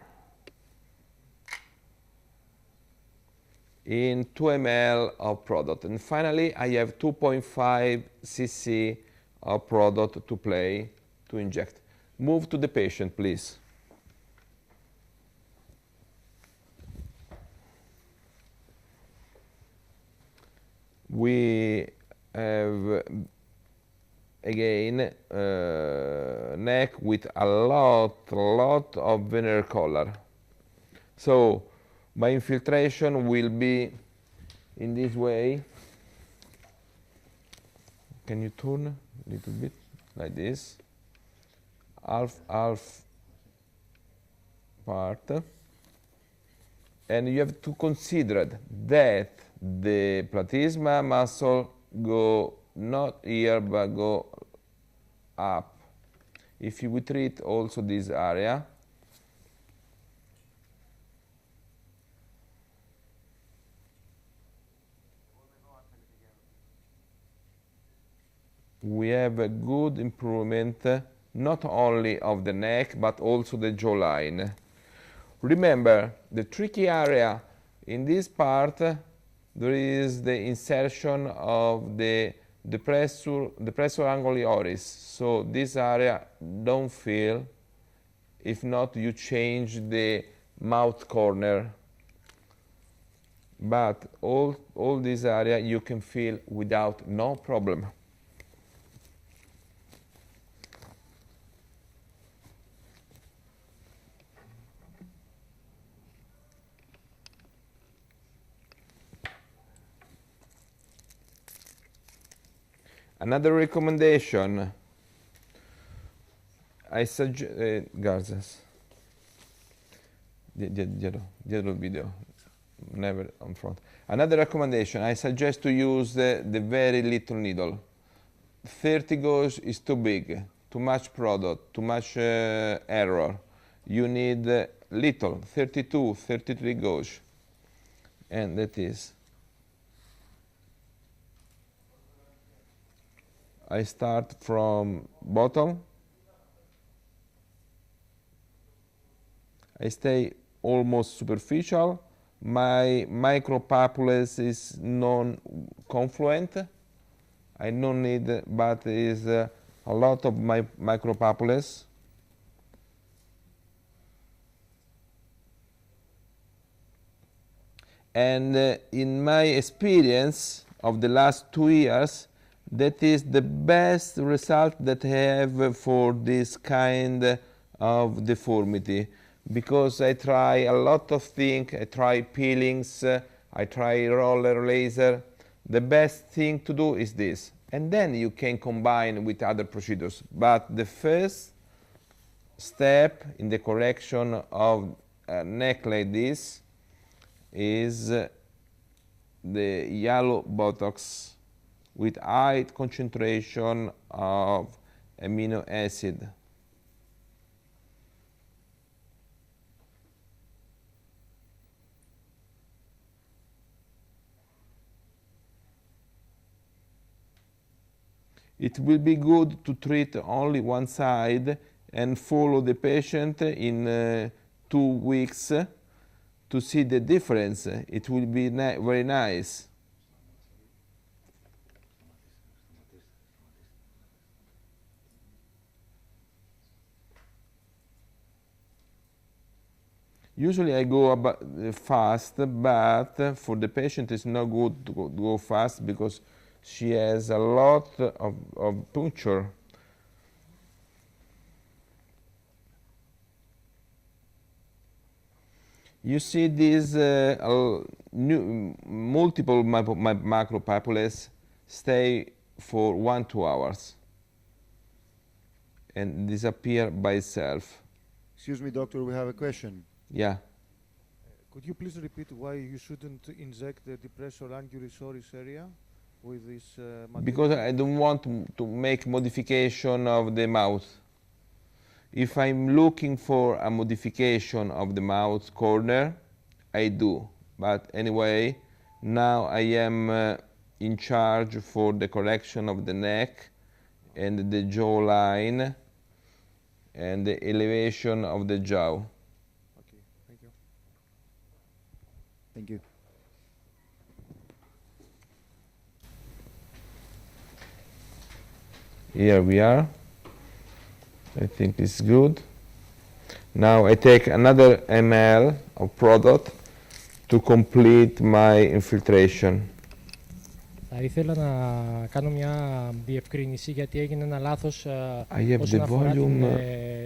in 2 ml of product. And finally, I have 2.5 cc of product to inject. Move to the patient, please. We have again neck with a lot of venereal color. So my infiltration will be in this way. Can you turn a little bit like this? Half part. And you have to consider that the platysma muscle go not here but go up. If you treat also this area, we have a good improvement not only of the neck but also the jawline. Remember, the tricky area in this part, there is the insertion of the depressor anguli oris. So this area don't feel, if not you change the mouth corner. But all this area you can feel without no problem. Another recommendation, I suggest, Garzas, dietro il video, never on front. Another recommendation, I suggest to use the very little needle. 30 gauge is too big, too much product, too much error. You need little, 32, 33 gauge, and that is. I start from bottom. I stay almost superficial. My micropapulus is non-confluent. I don't need, but is a lot of my micropapulus. And in my experience of the last 2 years, that is the best result that I have for this kind of deformity, because I try a lot of things. I try peelings, I try roller laser. The best thing to do is this, and then you can combine with other procedures. But the first step in the correction of a neck like this is the JALUPRO with high concentration of amino acid. it will be good to treat only one side and follow the patient in 2 weeks to see the difference. It will be very nice. Usually I go fast, but for the patient it's not good to go fast because she has a lot of puncture. You see these multiple macropapules stay for 1-2 hours and disappear by itself. Excuse me, doctor, we have a question. Yeah. Could you please repeat why you shouldn't inject the depressor Orbicularis Oris area with this material? Because I don't want to make modification of the mouth. If I'm looking for a modification of the mouth corner, I do. But anyway, now I am in charge for the correction of the neck and the jawline and the elevation of the jaw. Okay, thank you. Thank you. Here we are. I think it's good. Now I take another ml of product to complete my infiltration. Θα ήθελα να κάνω μια διευκρίνηση γιατί έγινε ένα λάθος have όσον the αφορά volume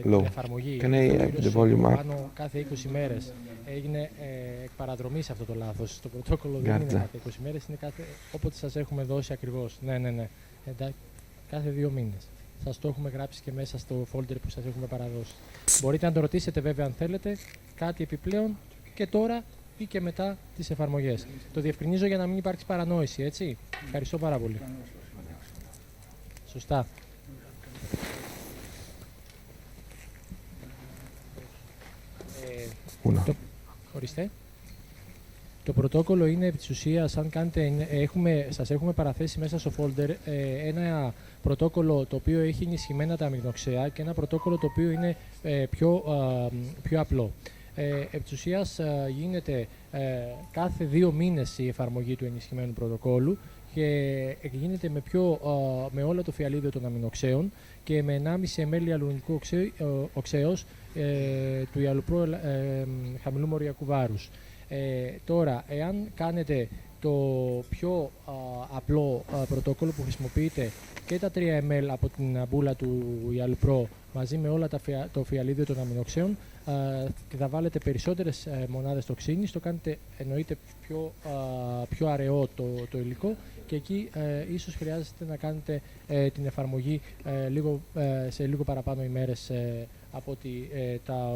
την εφαρμογή. Can I have the volume up? Πάνω κάθε 20 μέρες. Έγινε εκ παραδρομής αυτό το λάθος. Το πρωτόκολλο δεν είναι κάθε 20 μέρες, είναι όποτε σας έχουμε δώσει ακριβώς. Ναι. Κάθε 2 μήνες. Σας το έχουμε γράψει και μέσα στο folder που σας έχουμε παραδώσει. Μπορείτε να το ρωτήσετε βέβαια αν θέλετε κάτι επιπλέον και τώρα ή και μετά τις εφαρμογές. Το διευκρινίζω για να μην υπάρξει παρανόηση, έτσι. Ευχαριστώ πάρα πολύ. Σωστά. Ορίστε. Το πρωτόκολλο είναι επί της ουσίας, αν κάνετε, σας έχουμε παραθέσει μέσα στο folder ένα πρωτόκολλο το οποίο έχει ενισχυμένα τα αμιγνοξέα και ένα πρωτόκολλο το οποίο είναι πιο απλό. Επί της ουσίας γίνεται κάθε 2 μήνες η εφαρμογή του ενισχυμένου πρωτοκόλλου και γίνεται με όλο το φιαλίδιο των αμινοξέων και με 1,5 ml ιαλουρονικού οξέως του JALUPRO χαμηλού μοριακού βάρους. Τώρα, εάν κάνετε το πιο απλό πρωτόκολλο που χρησιμοποιείτε και τα 3 ml από την μπούλα του JALUPRO μαζί με όλα το φιαλίδιο των αμινοξέων και θα βάλετε περισσότερες μονάδες τοξίνης, το κάνετε εννοείται πιο αραιό το υλικό και εκεί ίσως χρειάζεται να κάνετε την εφαρμογή σε λίγο παραπάνω ημέρες από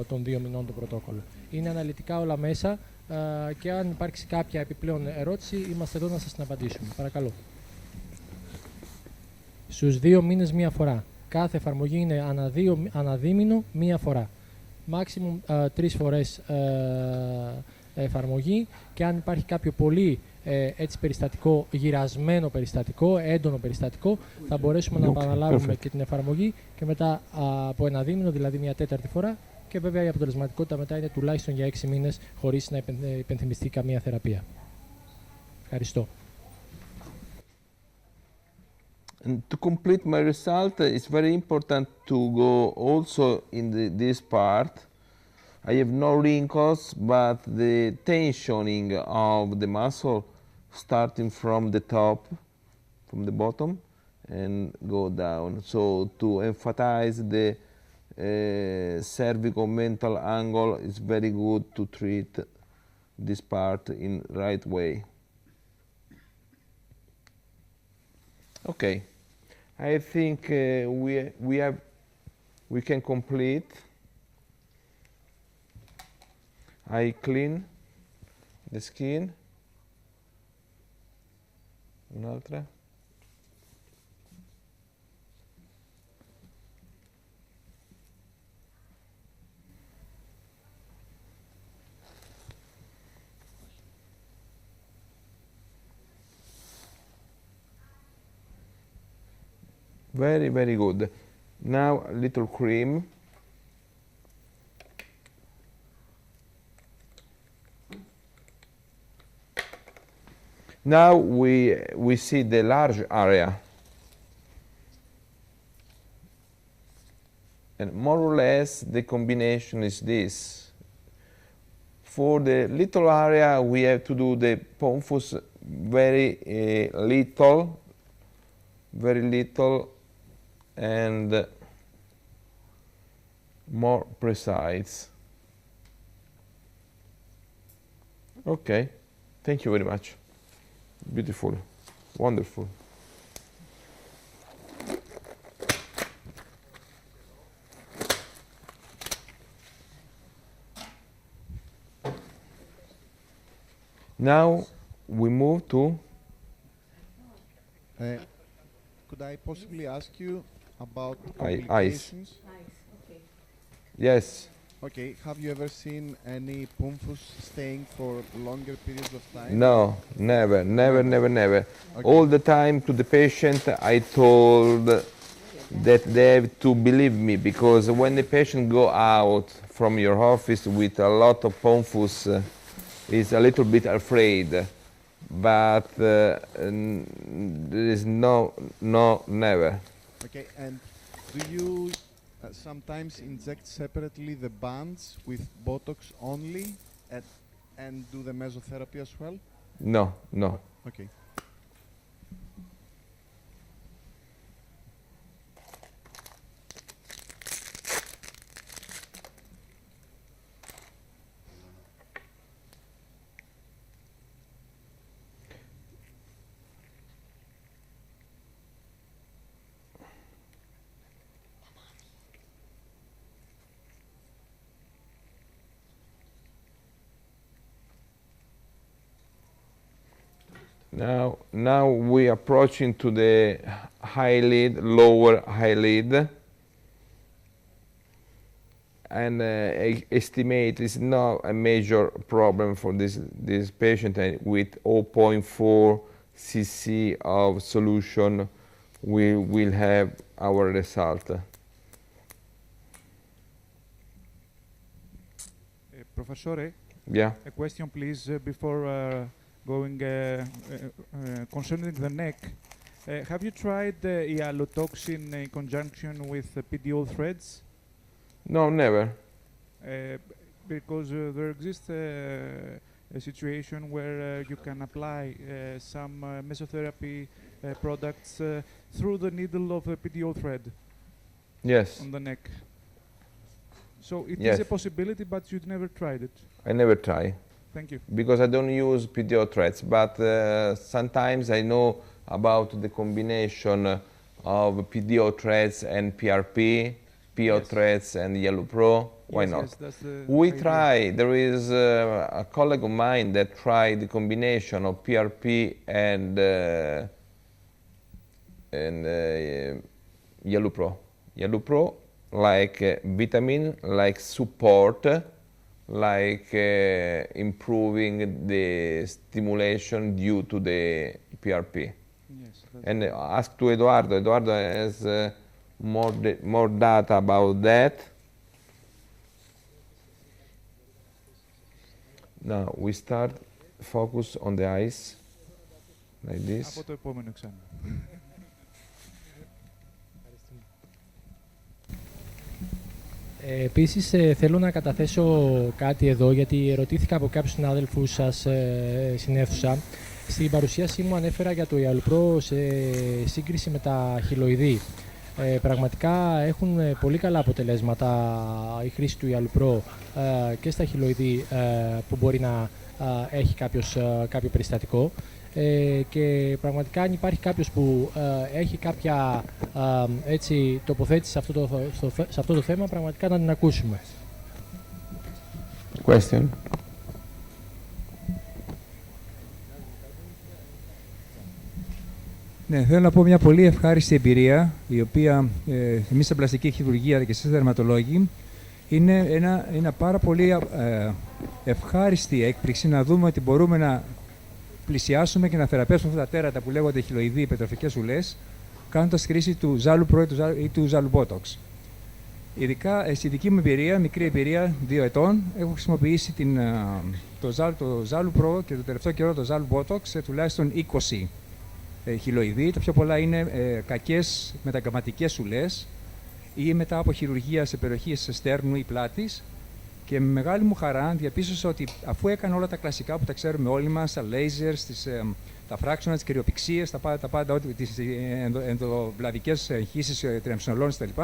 των 2 μηνών το πρωτόκολλο. Είναι αναλυτικά όλα μέσα και αν υπάρξει κάποια επιπλέον ερώτηση είμαστε εδώ να σας την απαντήσουμε. Παρακαλώ. Στους 2 μήνες μία φορά. Κάθε εφαρμογή είναι αναδίμηνο μία φορά. Maximum 3 φορές εφαρμογή και αν υπάρχει κάποιο πολύ έτσι περιστατικό, γυρασμένο περιστατικό, έντονο περιστατικό, θα μπορέσουμε να επαναλάβουμε και την εφαρμογή και μετά από ένα δίμηνο, δηλαδή μια 4η φορά και βέβαια η αποτελεσματικότητα μετά είναι τουλάχιστον για 6 μήνες χωρίς να υπενθυμιστεί καμία θεραπεία. Ευχαριστώ. And to complete my result, it's very important to go also in this part. I have no wrinkles, but the tensioning of the muscle starting from the top, from the bottom, and go down. So to emphasize the cervical-mental angle, it's very good to treat this part in right way. Okay. I think we can complete. I clean the skin. Un'altra. Very, very good. Now a little cream. Now we see the large area. And more or less the combination is this. For the little area we have to do the pomphus very little, and more precise. Okay, thank you very much. Beautiful, wonderful. Now we move to. Could I possibly ask you about Eyes. complications? Okay. Yes. Okay, have you ever seen any pomphus staying for longer periods of time? No, never. Okay. All the time to the patient I told that they have to believe me, because when the patient go out from your office with a lot of pomphus, is a little bit afraid, but there is never. Okay, and do you sometimes inject separately the bands with Botox only and do the mesotherapy as well? No. Okay. Now we approaching to the eyelid, lower eyelid, and estimate is not a major problem for this patient, and with 0.4 cc of solution we will have our result. Professore, Yeah. a question please before going concerning the neck. Have you tried hyalotoxin in conjunction with PDO threads? No, never. Because there exists a situation where you can apply some mesotherapy products through the needle of a PDO thread. Yes. On the neck. So it Yes. is a possibility, but you've never tried it. I never try. Thank you. Because I don't use PDO threads, but sometimes I know about the combination of PDO threads and PRP, PO threads and JALUPRO. Why not? Yes, that's the We idea. try. There is a colleague of mine that tried the combination of PRP and JALUPRO. JALUPRO, like vitamin, like support, like improving the stimulation due to the PRP. Yes, And ask to Eduardo. Eduardo has more data about that. Now we start focus on the eyes, like this. Από το επόμενο εξάμηνο. Επίσης, θέλω να καταθέσω κάτι εδώ, γιατί ερωτήθηκα από κάποιους συνάδελφους σας στην αίθουσα. Στην παρουσίασή μου ανέφερα για το JALUPRO σε σύγκριση με τα χυλοειδή. Πραγματικά έχουν πολύ καλά αποτελέσματα η χρήση του JALUPRO και στα χυλοειδή που μπορεί να έχει κάποιο περιστατικό. Και πραγματικά αν υπάρχει κάποιος που έχει κάποια τοποθέτηση σε αυτό το θέμα, πραγματικά να την ακούσουμε. Question. Ναι, θέλω να πω μια πολύ ευχάριστη εμπειρία, η οποία εμείς στην πλαστική χειρουργία και στις δερματολόγοι είναι ένα πάρα πολύ ευχάριστη έκπληξη να δούμε ότι μπορούμε να πλησιάσουμε και να θεραπεύσουμε αυτά τα τέρατα που λέγονται χυλοειδή υπερτροφικές ουλές κάνοντας χρήση του JALUPRO ή του JALUPOTOX. Ειδικά στη δική μου εμπειρία, μικρή εμπειρία 2 ετών, έχω χρησιμοποιήσει το JALUPRO και το τελευταίο καιρό το JALUPOTOX σε τουλάχιστον 20 χιλοειδή. Τα πιο πολλά είναι κακές μεταγκαματικές ουλές ή μετά από χειρουργία σε περιοχές στέρνου ή πλάτης. Και με μεγάλη μου χαρά διαπίστωσα ότι αφού έκανα όλα τα κλασικά που τα ξέρουμε όλοι μας, τα lasers, τα φράξονα, τις κυριοπηξίες, τα πάντα, τις ενδοβλαδικές εγχύσεις τριαμψινολών κτλ.,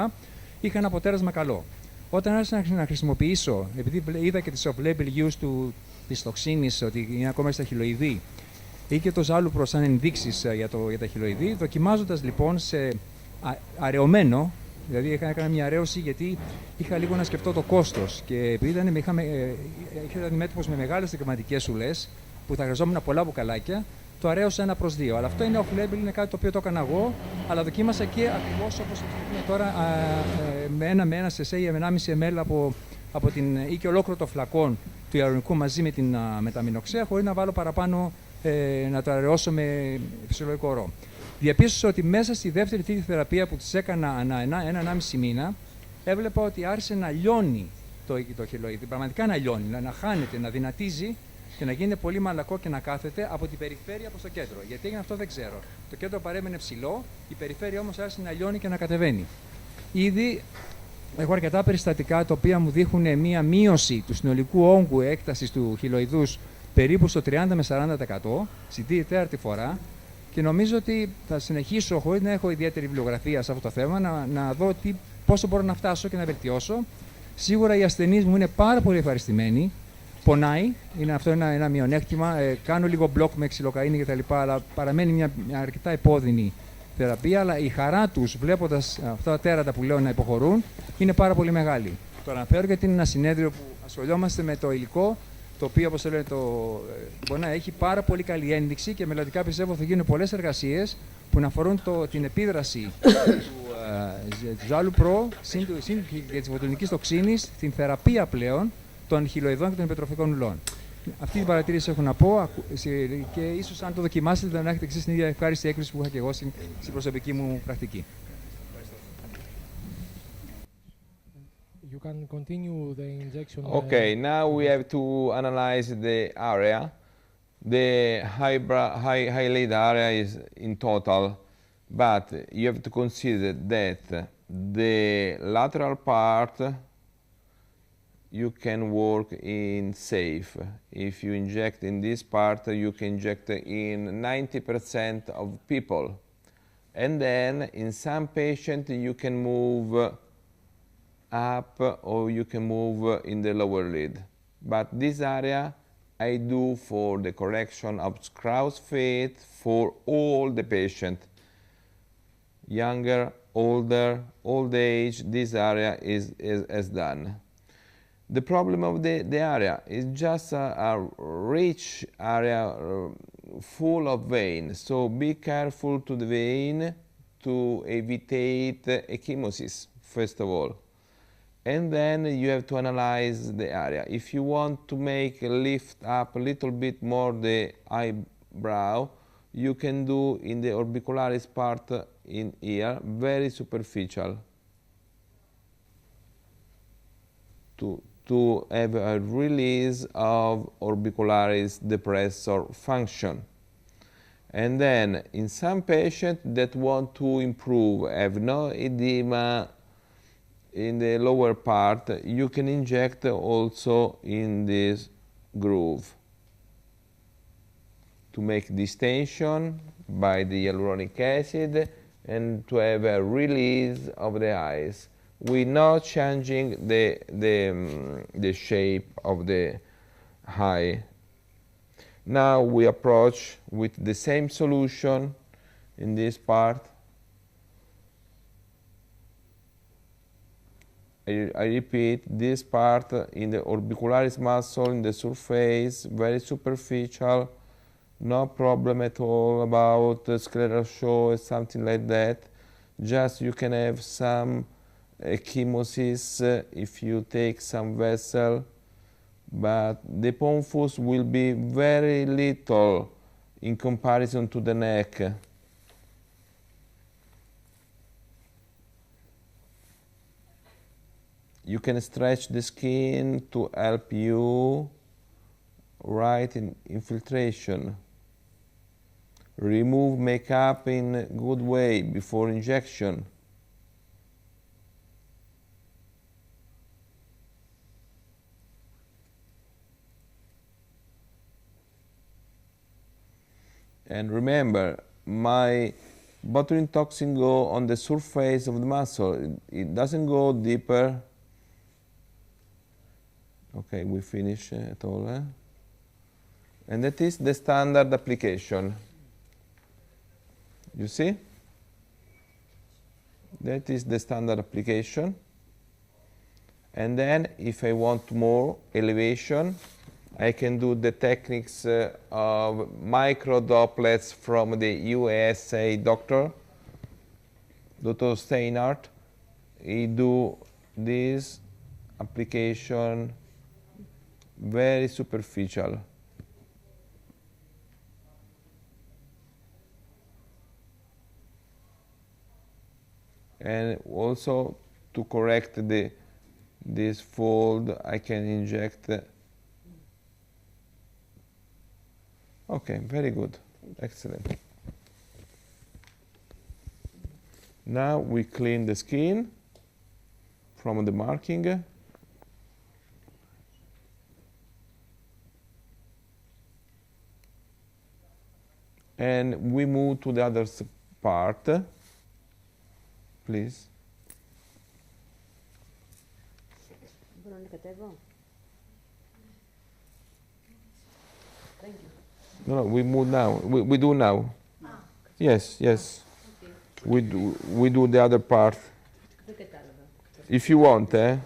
είχα ένα αποτέλεσμα καλό. Όταν άρχισα να χρησιμοποιήσω, επειδή είδα και τις off-label use της τοξίνης ότι είναι ακόμα στα χιλοειδή, ή και το JALUPRO σαν ενδείξεις για τα χιλοειδή, δοκιμάζοντας λοιπόν σε αραιωμένο, δηλαδή έκανα μια αραίωση γιατί είχα λίγο να σκεφτώ το κόστος και επειδή είχα αντιμέτωπος με μεγάλες δικαιωματικές ουλές που θα χρειαζόμουν πολλά μπουκαλάκια, το αραίωσα 1/2. Αλλά αυτό είναι off-label, είναι κάτι το οποίο το έκανα εγώ, αλλά δοκίμασα και ακριβώς όπως έχουμε τώρα με ένα σεσέ ή 1,5 ml ή και ολόκληρο το φλακόν του ιαλουρονικού μαζί με τα αμινοξέα, χωρίς να βάλω παραπάνω να το αραιώσω με φυσιολογικό ρο. Διαπίστωσα ότι μέσα στη δεύτερη τρίτη θεραπεία που της έκανα ανά 1,5 μήνα, έβλεπα ότι άρχισε να λιώνει το χιλοειδή, πραγματικά να λιώνει, να χάνεται, να δυνατίζει και να γίνεται πολύ μαλακό και να κάθεται από την περιφέρεια προς το κέντρο. Γιατί έγινε αυτό δεν ξέρω. Το κέντρο παρέμενε ψηλό, η περιφέρεια όμως άρχισε να λιώνει και να κατεβαίνει. Ήδη έχω αρκετά περιστατικά τα οποία μου δείχνουν μία μείωση του συνολικού όγκου έκτασης του χιλοειδούς περίπου στο 30 με 40% στην τέταρτη φορά. Και νομίζω ότι θα συνεχίσω, χωρίς να έχω ιδιαίτερη βιβλιογραφία σε αυτό το θέμα, να δω πόσο μπορώ να φτάσω και να βελτιώσω. Σίγουρα οι ασθενείς μου είναι πάρα πολύ ευχαριστημένοι. Πονάει, αυτό είναι ένα μειονέκτημα. Κάνω λίγο μπλοκ με ξυλοκαΐνη κτλ. Αλλά παραμένει μια αρκετά επώδυνη θεραπεία. Αλλά η χαρά τους, βλέποντας αυτά τα τέρατα που λέω να υποχωρούν, είναι πάρα πολύ μεγάλη. Το αναφέρω γιατί είναι ένα συνέδριο που ασχολιόμαστε με το υλικό, το οποίο, όπως λένε, μπορεί να έχει πάρα πολύ καλή ένδειξη και μελλοντικά πιστεύω θα γίνουν πολλές εργασίες που να αφορούν την επίδραση του JALUPRO και της βοτανικής τοξίνης στην θεραπεία πλέον των χιλοειδών και των υπερτροφικών ουλών. Αυτή την παρατήρηση έχω να πω και ίσως αν το δοκιμάσετε να έχετε εξής την ίδια ευχάριστη έκπληξη που είχα και εγώ στην προσωπική μου πρακτική. You can continue the injection. Okay, now we have to analyze the area. The eyelid area is in total, but you have to consider that the lateral part you can work in safe. If you inject in this part, you can inject in 90% of people. And then in some patients you can move up or you can move in the lower lid. But this area I do for the correction of crow's feet for all the patients. Younger, older, old age, this area is done. The problem of the area is just a rich area full of veins, so be careful to the vein to evitate ecchymosis, first of all. And then you have to analyze the area. If you want to lift up a little bit more the eyebrow, you can do in the orbicularis part in here, very superficial, to have a release of orbicularis depressor function. And then in some patients that want to improve, have no edema in the lower part, you can inject also in this groove to make distension by the hyaluronic acid and to have a release of the eyes. We're not changing the shape of the eye. Now we approach with the same solution in this part. I repeat, this part in the orbicularis muscle, in the surface, very superficial, no problem at all about scleral show or something like that. Just you can have some ecchymosis if you take some vessel, but the pons will be very little in comparison to the neck. you can stretch the skin to help you right in infiltration. Remove makeup in a good way before injection. And remember, my botulinum toxin go on the surface of the muscle. It doesn't go deeper. Okay, we finish at all. And that is the standard application. You see? That is the standard application. And then, if I want more elevation, I can do the techniques of micro droplets from the USA doctor, Dr. Steinhardt. He do this application very superficial. And also to correct this fold, I can inject. Okay, very good, excellent. Now we clean the skin from the marking. And we move to the other part, please. No, we move now. We do now. Yes, yes. Okay. We do the other part. If you want, eh?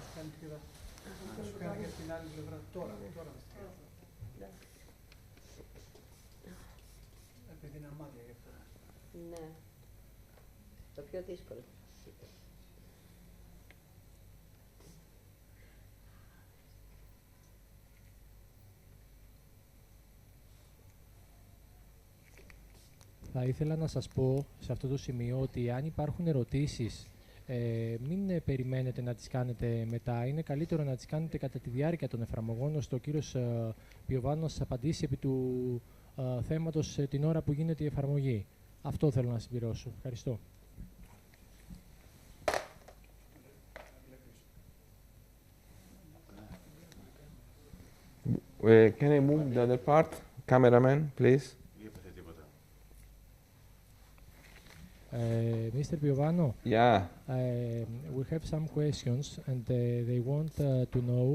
Θα ήθελα να σας πω σε αυτό το σημείο ότι αν υπάρχουν ερωτήσεις, μην περιμένετε να τις κάνετε μετά. Είναι καλύτερο να τις κάνετε κατά τη διάρκεια των εφαρμογών, ώστε ο κύριος Πιοβάνο να σας απαντήσει επί του θέματος την ώρα που γίνεται η εφαρμογή. Αυτό θέλω να συμπληρώσω. Ευχαριστώ. Can I move the other part? Cameraman, please. Mr. Piovano, yeah. We have some questions, and they want to know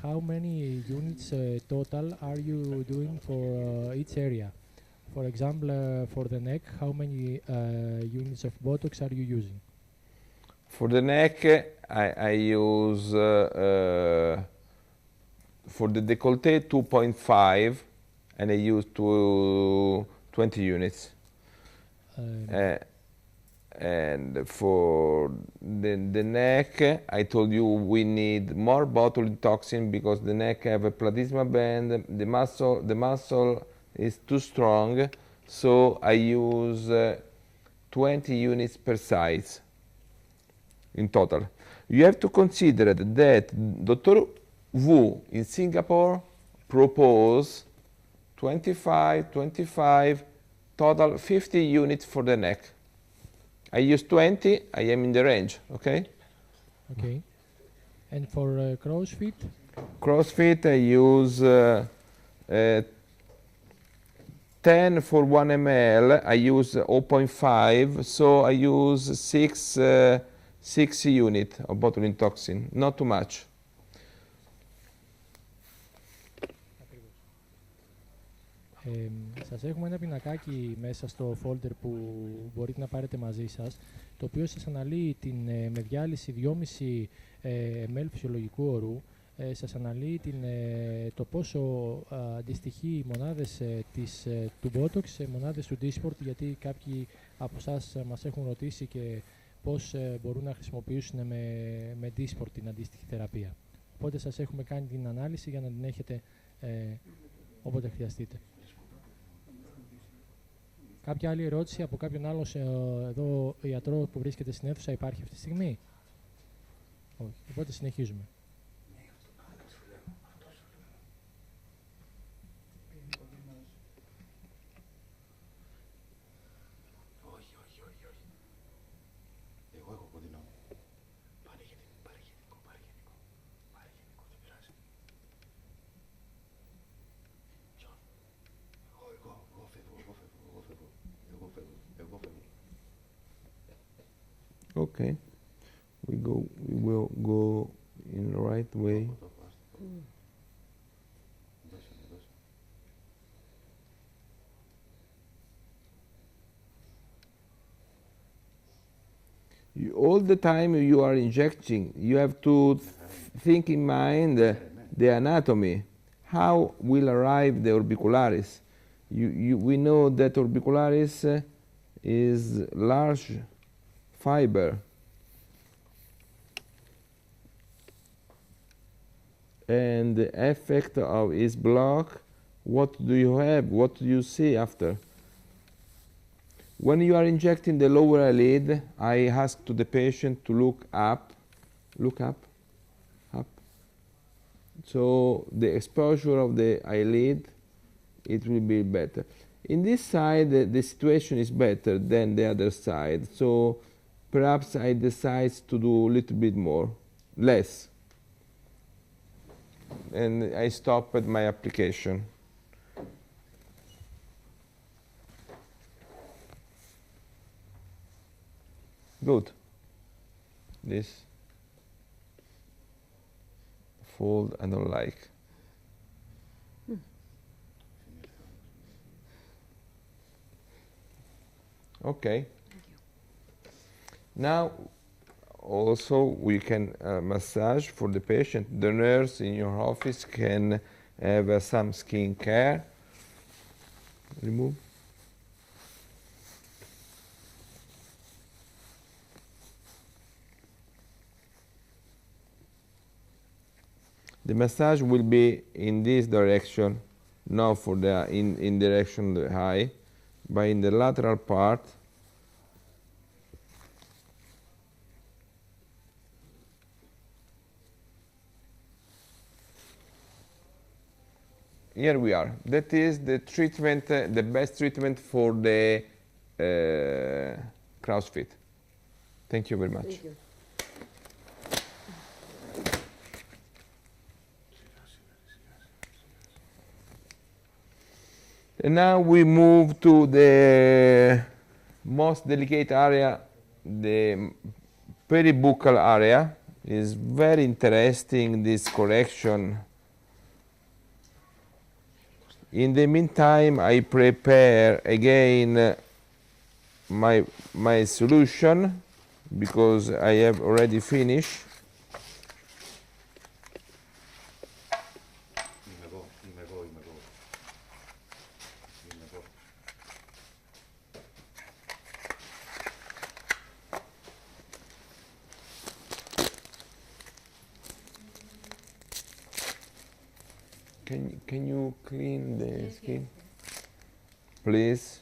how many units total are you doing for each area? For example, for the neck, how many units of Botox are you using? For the neck, I use, for the décolleté, 2.5, and I use 20 units. And for the neck, I told you we need more botulinum toxin because the neck have a platysma band. The muscle is too strong, so I use 20 units per size in total. You have to consider that Dr. Wu in Singapore proposed 25, total 50 units for the neck. I use 20, I am in the range, okay? Okay. And for CrossFit? CrossFit, I use 10 for 1 ml, I use 0.5, so I use 6 units of botulinum toxin, not too much. Σας έχουμε ένα πινακάκι μέσα στο folder που μπορείτε να πάρετε μαζί σας, το οποίο σας αναλύει με διάλυση 2,5 ml φυσιολογικού ορού, σας αναλύει το πόσο αντιστοιχεί οι μονάδες του Botox σε μονάδες του Dysport, γιατί κάποιοι από εσάς μας έχουν ρωτήσει και πώς μπορούν να χρησιμοποιήσουν με Dysport την αντίστοιχη θεραπεία. Οπότε σας έχουμε κάνει την ανάλυση για να την έχετε όποτε χρειαστείτε. Κάποια άλλη ερώτηση από κάποιον άλλο εδώ ιατρό που βρίσκεται στην αίθουσα υπάρχει αυτή τη στιγμή? Όχι. Οπότε συνεχίζουμε. Okay, we will go in the right way. All the time you are injecting, you have to think in mind the anatomy. How will arrive the orbicularis? We know that orbicularis is large fiber, and the effect of its block, what do you have? What do you see after? When you are injecting the lower eyelid, I ask to the patient to look up, up. So the exposure of the eyelid, it will be better. In this side, the situation is better than the other side. So perhaps I decide to do a little bit more, less. And I stop at my application. Good. This fold I don't like. Okay. Now also we can massage for the patient. The nurse in your office can have some skin care. Remove. The massage will be in this direction, not for the in direction of the eye, but in the lateral part. Here we are. That is the treatment, the best treatment for the CrossFit. Thank you very much. Thank you. And now we move to the most delicate area, the peribuccal area. Is very interesting, this correction. In the meantime, I prepare again my solution, because I have already finished. Can you clean the skin, please?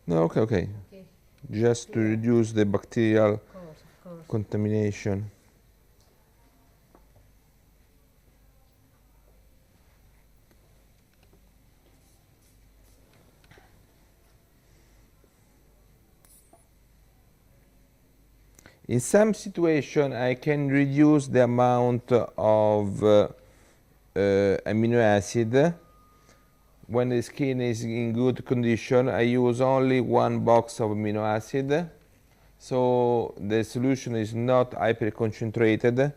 No, okay. Okay. Just to reduce the bacterial Of course. contamination. In some situation, I can reduce the amount of amino acid. When the skin is in good condition, I use only 1 box of amino acid So the solution is not hyperconcentrated,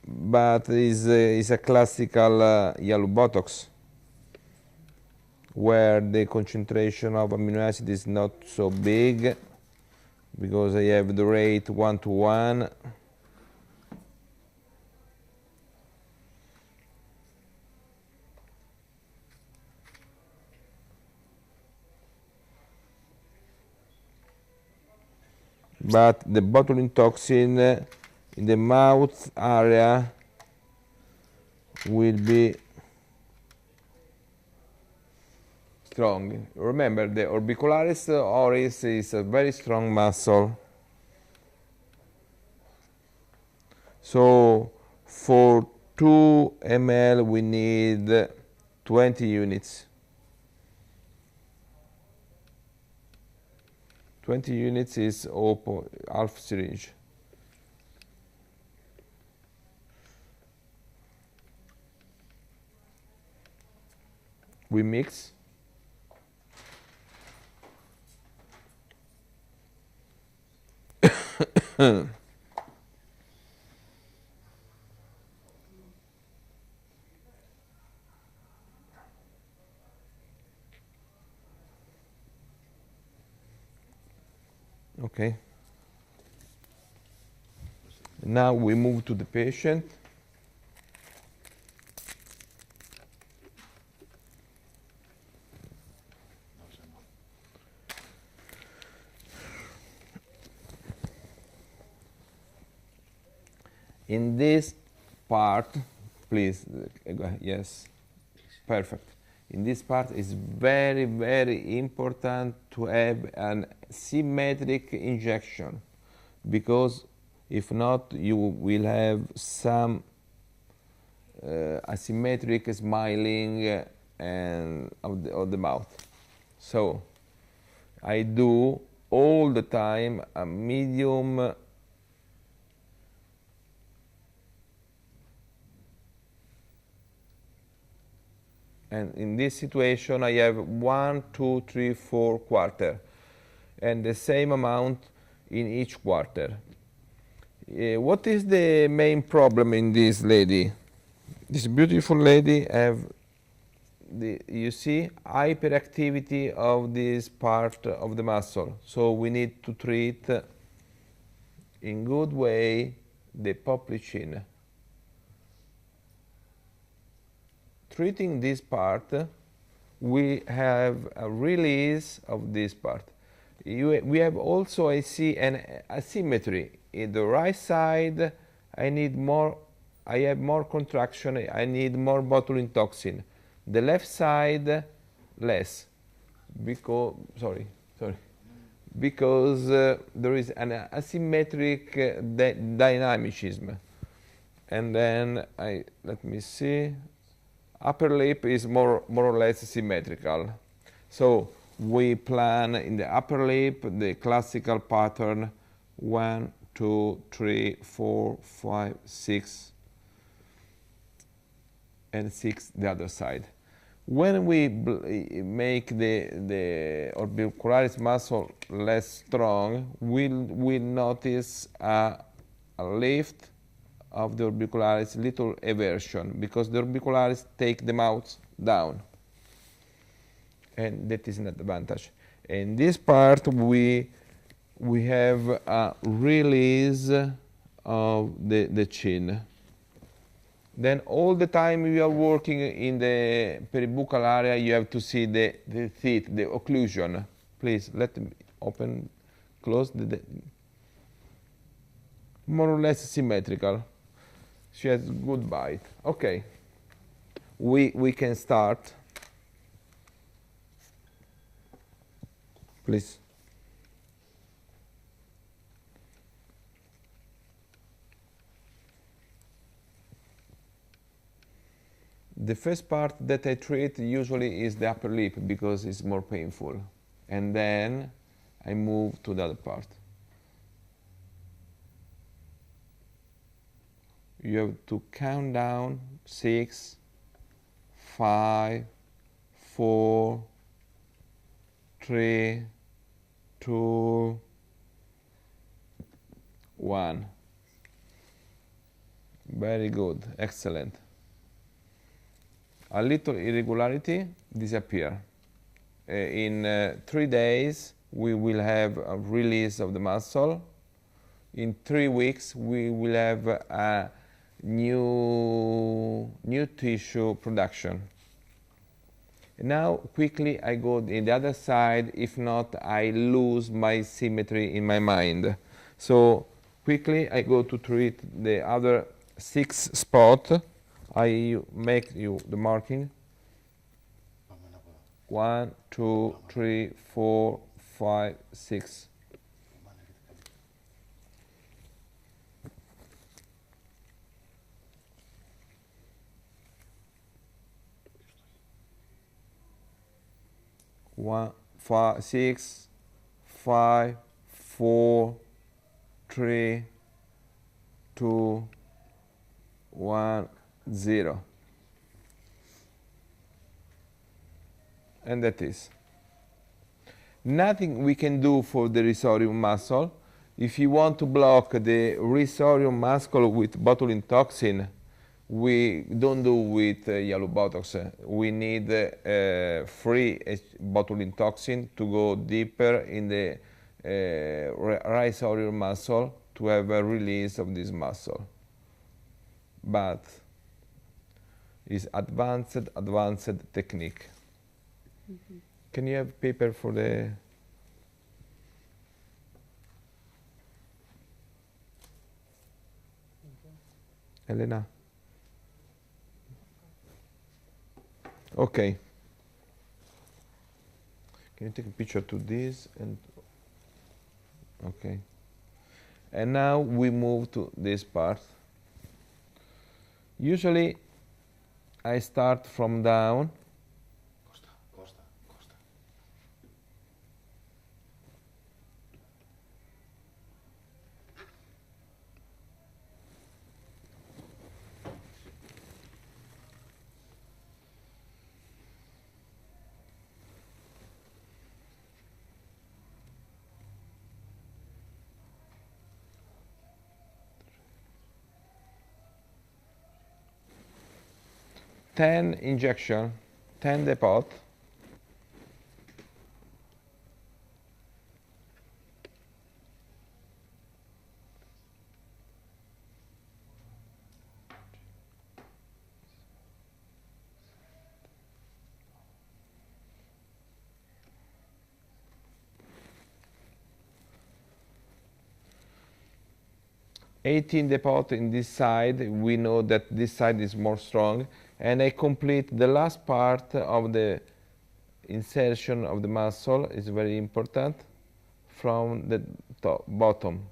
but is a classical JALUPRO, where the concentration of amino acid is not so big, because I have the rate 1:1. But the botulinum toxin in the mouth area will be strong. Remember, the Orbicularis Oris is a very strong muscle. So for 2 ml we need 20 units. 20 units is half syringe. We mix. Okay. Now we move to the patient. In this part, please, yes, perfect. In this part, it's very, very important to have an symmetric injection, because if not, you will have some asymmetric smiling and of the mouth. So I do all the time a medium and in this situation I have 1, 2, 3, 4 quarter, and the same amount in each quarter. What is the main problem in this lady? This beautiful lady have you see hyperactivity of this part of the muscle, so we need to treat in good way the popliteal chin. Treating this part, we have a release of this part. We have also, I see, an asymmetry. In the right side, I have more contraction, I need more botulinum toxin. The left side, less, because, because there is an asymmetric dynamicism. And then, let me see, upper lip is more or less symmetrical. So we plan in the upper lip the classical pattern 1, 2, 3, 4, 5, 6, and 6 the other side. When we make the orbicularis muscle less strong, we'll notice a lift of the orbicularis, little eversion, because the orbicularis take the mouth down, and that is an advantage. In this part, we have a release of the chin. Then all the time you are working in the peribuccal area, you have to see the teeth, the occlusion. Please let me open, close more or less symmetrical. She has good bite. Okay, we can start. Please. The first part that I treat usually is the upper lip, because it's more painful. And then I move to the other part. You have to count down 6, 5, 4, 3, 2, 1. Very good, excellent. A little irregularity disappear. In 3 days, we will have a release of the muscle. In 3 weeks, we will have a new tissue production. Now, quickly, I go in the other side. If not, I lose my symmetry in my mind. So, quickly, I go to treat the other 6 spots. I make you the marking. 1, 2, 3, 4, 5, 6. One, 5, 6, 5, 4, 3, 2, 1, 0. And that is. Nothing we can do for the risorium muscle. If you want to block the risorium muscle with botulinum toxin, we don't do with JALUPRO. We need free botulinum toxin to go deeper in the risorium muscle to have a release of this muscle. But it's advanced technique. Mm-hmm. Can you have paper for the... Elena? Okay. Can you take a picture to this? And okay. And now we move to this part. Usually I start from down. Costa. 10 injection, 10 depot. $18 depot in this side. We know that this side is more strong. And I complete the last part of the insertion of the muscle, is very important, from the top, bottom.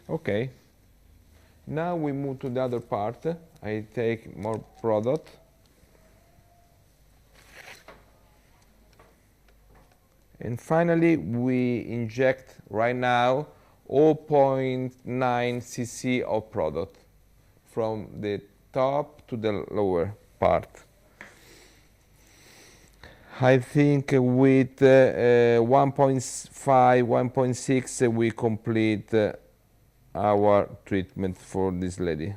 Okay. Now we move to the other part. I take more product. And finally, we inject right now 0.9 cc of product from the top to the lower part. I think with 1.5, 1.6 we complete our treatment for this lady.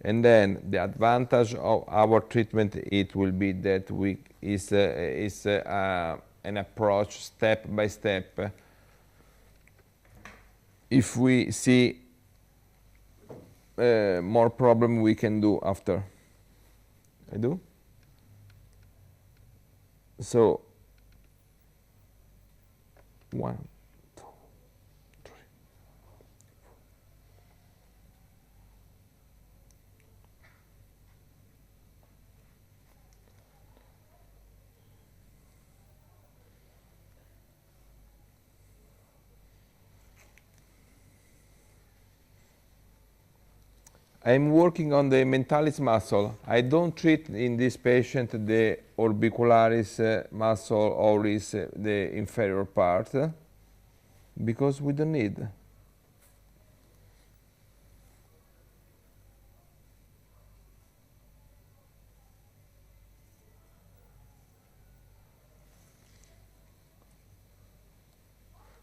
And then the advantage of our treatment, it will be that we is an approach step by step. If we see more problem, we can do after. I do. So 1, 2, 3. I'm working on the mentalis muscle. I don't treat in this patient the orbicularis muscle oris, the inferior part, because we don't need.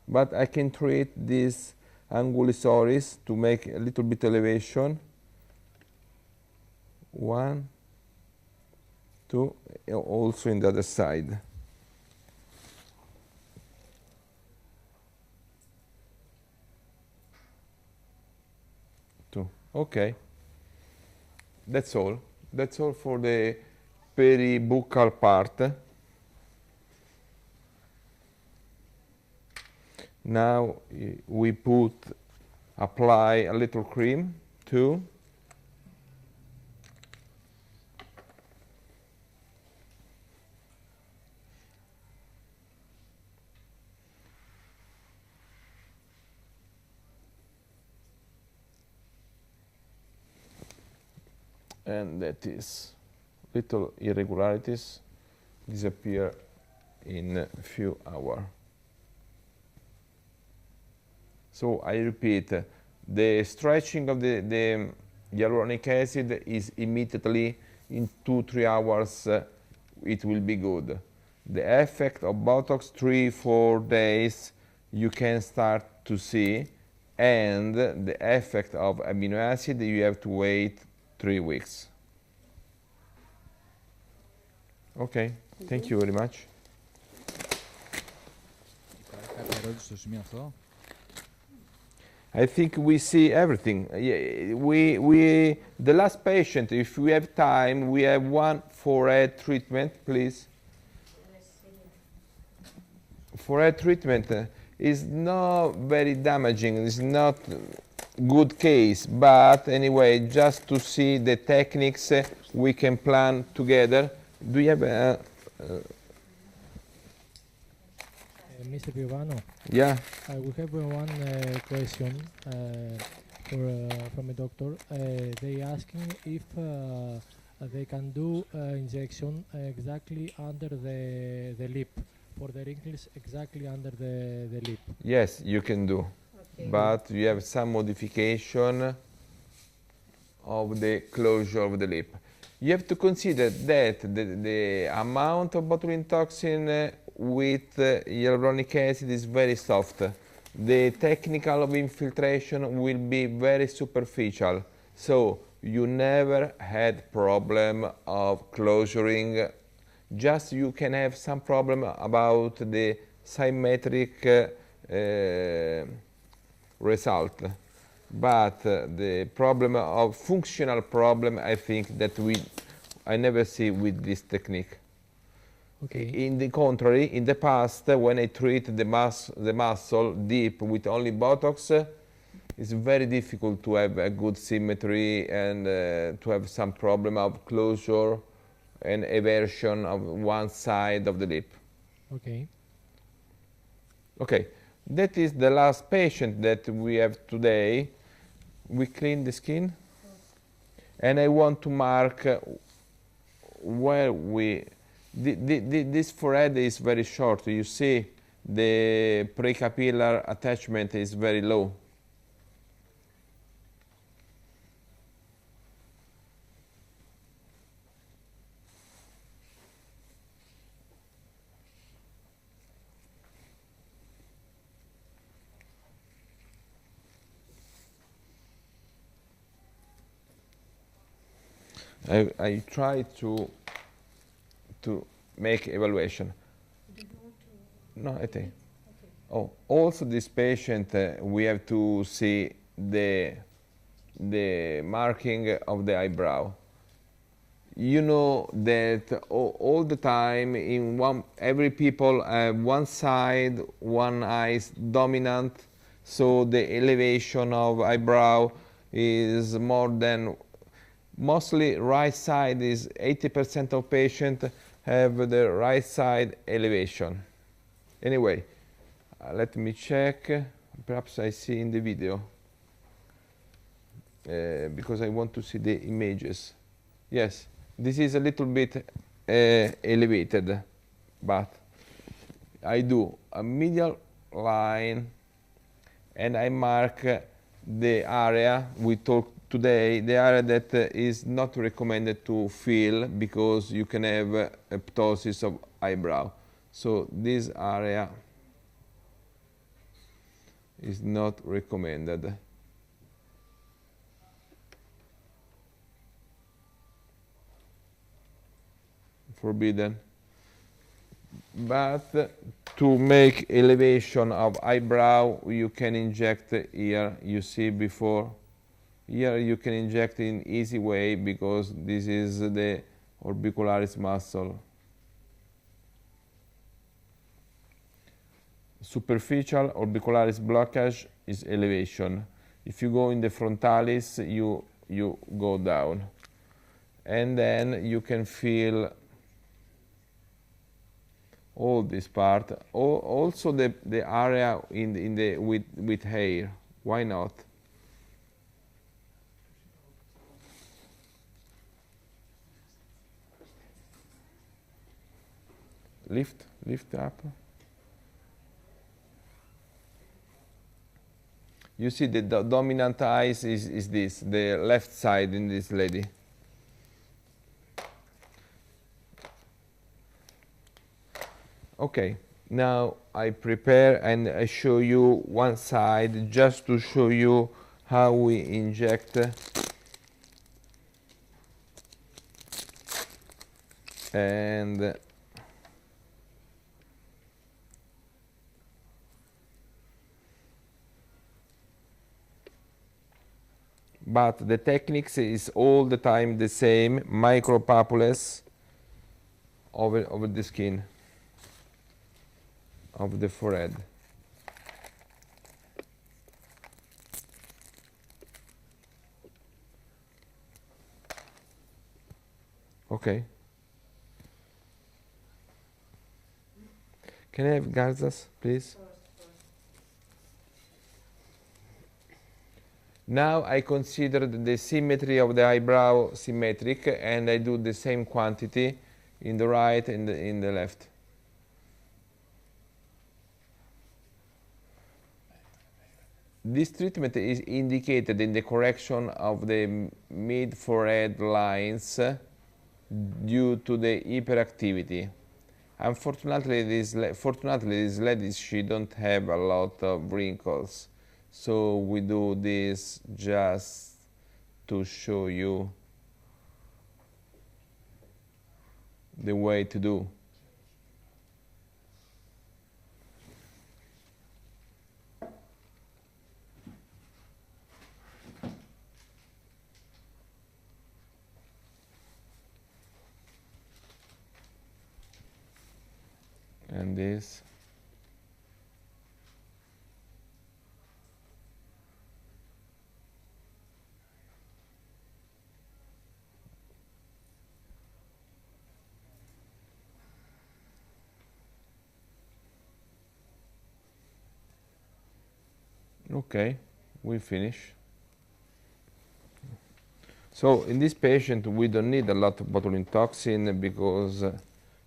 but I can treat this Angulus Oris to make a little bit elevation. 1, 2, also in the other side. Okay, that's all. That's all for the peribuccal part. Now we apply a little cream too. And that is little irregularities disappear in a few hours. So I repeat, the stretching of the hyaluronic acid is immediately in 2-3 hours, it will be good. The effect of Botox 3-4 days you can start to see, and the effect of amino acid you have to wait 3 weeks. Okay, thank you very much. I think we see everything. The last patient, if we have time, we have one forehead treatment, please. Forehead treatment is not very damaging. It's not good case, but anyway, just to see the techniques we can plan together. Do you have Mr. Piovano? Yeah. We have one question from a doctor. They asking if they can do injection exactly under the lip, for the wrinkles exactly under the lip. Yes, you can do, but you have some modification of the closure of the lip. You have to consider that the amount of botulinum toxin with hyaluronic acid is very soft. The technical of infiltration will be very superficial, so you never had problem of closuring. Just you can have some problem about the symmetric result, but the problem of functional problem, I think that I never see with this technique. Okay. In the contrary, in the past, when I treat the muscle deep with only Botox, it's very difficult to have a good symmetry and to have some problem of closure and eversion of one side of the lip. Okay. Okay, that is the last patient that we have today. We clean the skin, and I want to mark where this forehead is very short. You see the precapillar attachment is very low. I try to make evaluation. No, I think. Okay. Oh, also this patient, we have to see the marking of the eyebrow. You know that all the time every people have one side, one eye is dominant, so the elevation of eyebrow is more than. Mostly right side is 80% of patients have the right side elevation. Anyway, let me check. Perhaps I see in the video because I want to see the images. Yes, this is a little bit elevated, but I do a medial line and I mark the area we talked today, the area that is not recommended to fill because you can have ptosis of eyebrow. So this area is not recommended. Forbidden. But to make elevation of eyebrow, you can inject here. You see before. Here you can inject in easy way because this is the orbicularis muscle. Superficial orbicularis blockage is elevation. If you go in the frontalis, you go down. And then you can feel all this part. Also the area in the with hair. Why not? Lift up. You see the dominant eyes is this, the left side in this lady. Okay, now I prepare and I show you one side just to show you how we inject and but the techniques is all the time the same, micropapules over the skin of the forehead. Okay. Can I have Garzas, please? Now I consider the symmetry of the eyebrow symmetric, and I do the same quantity in the right and in the left. This treatment is indicated in the correction of the mid-forehead lines due to the hyperactivity. Unfortunately, this lady, she don't have a lot of wrinkles, so we do this just to show you the way to do. And this. Okay, we finish. So in this patient, we don't need a lot of botulinum toxin because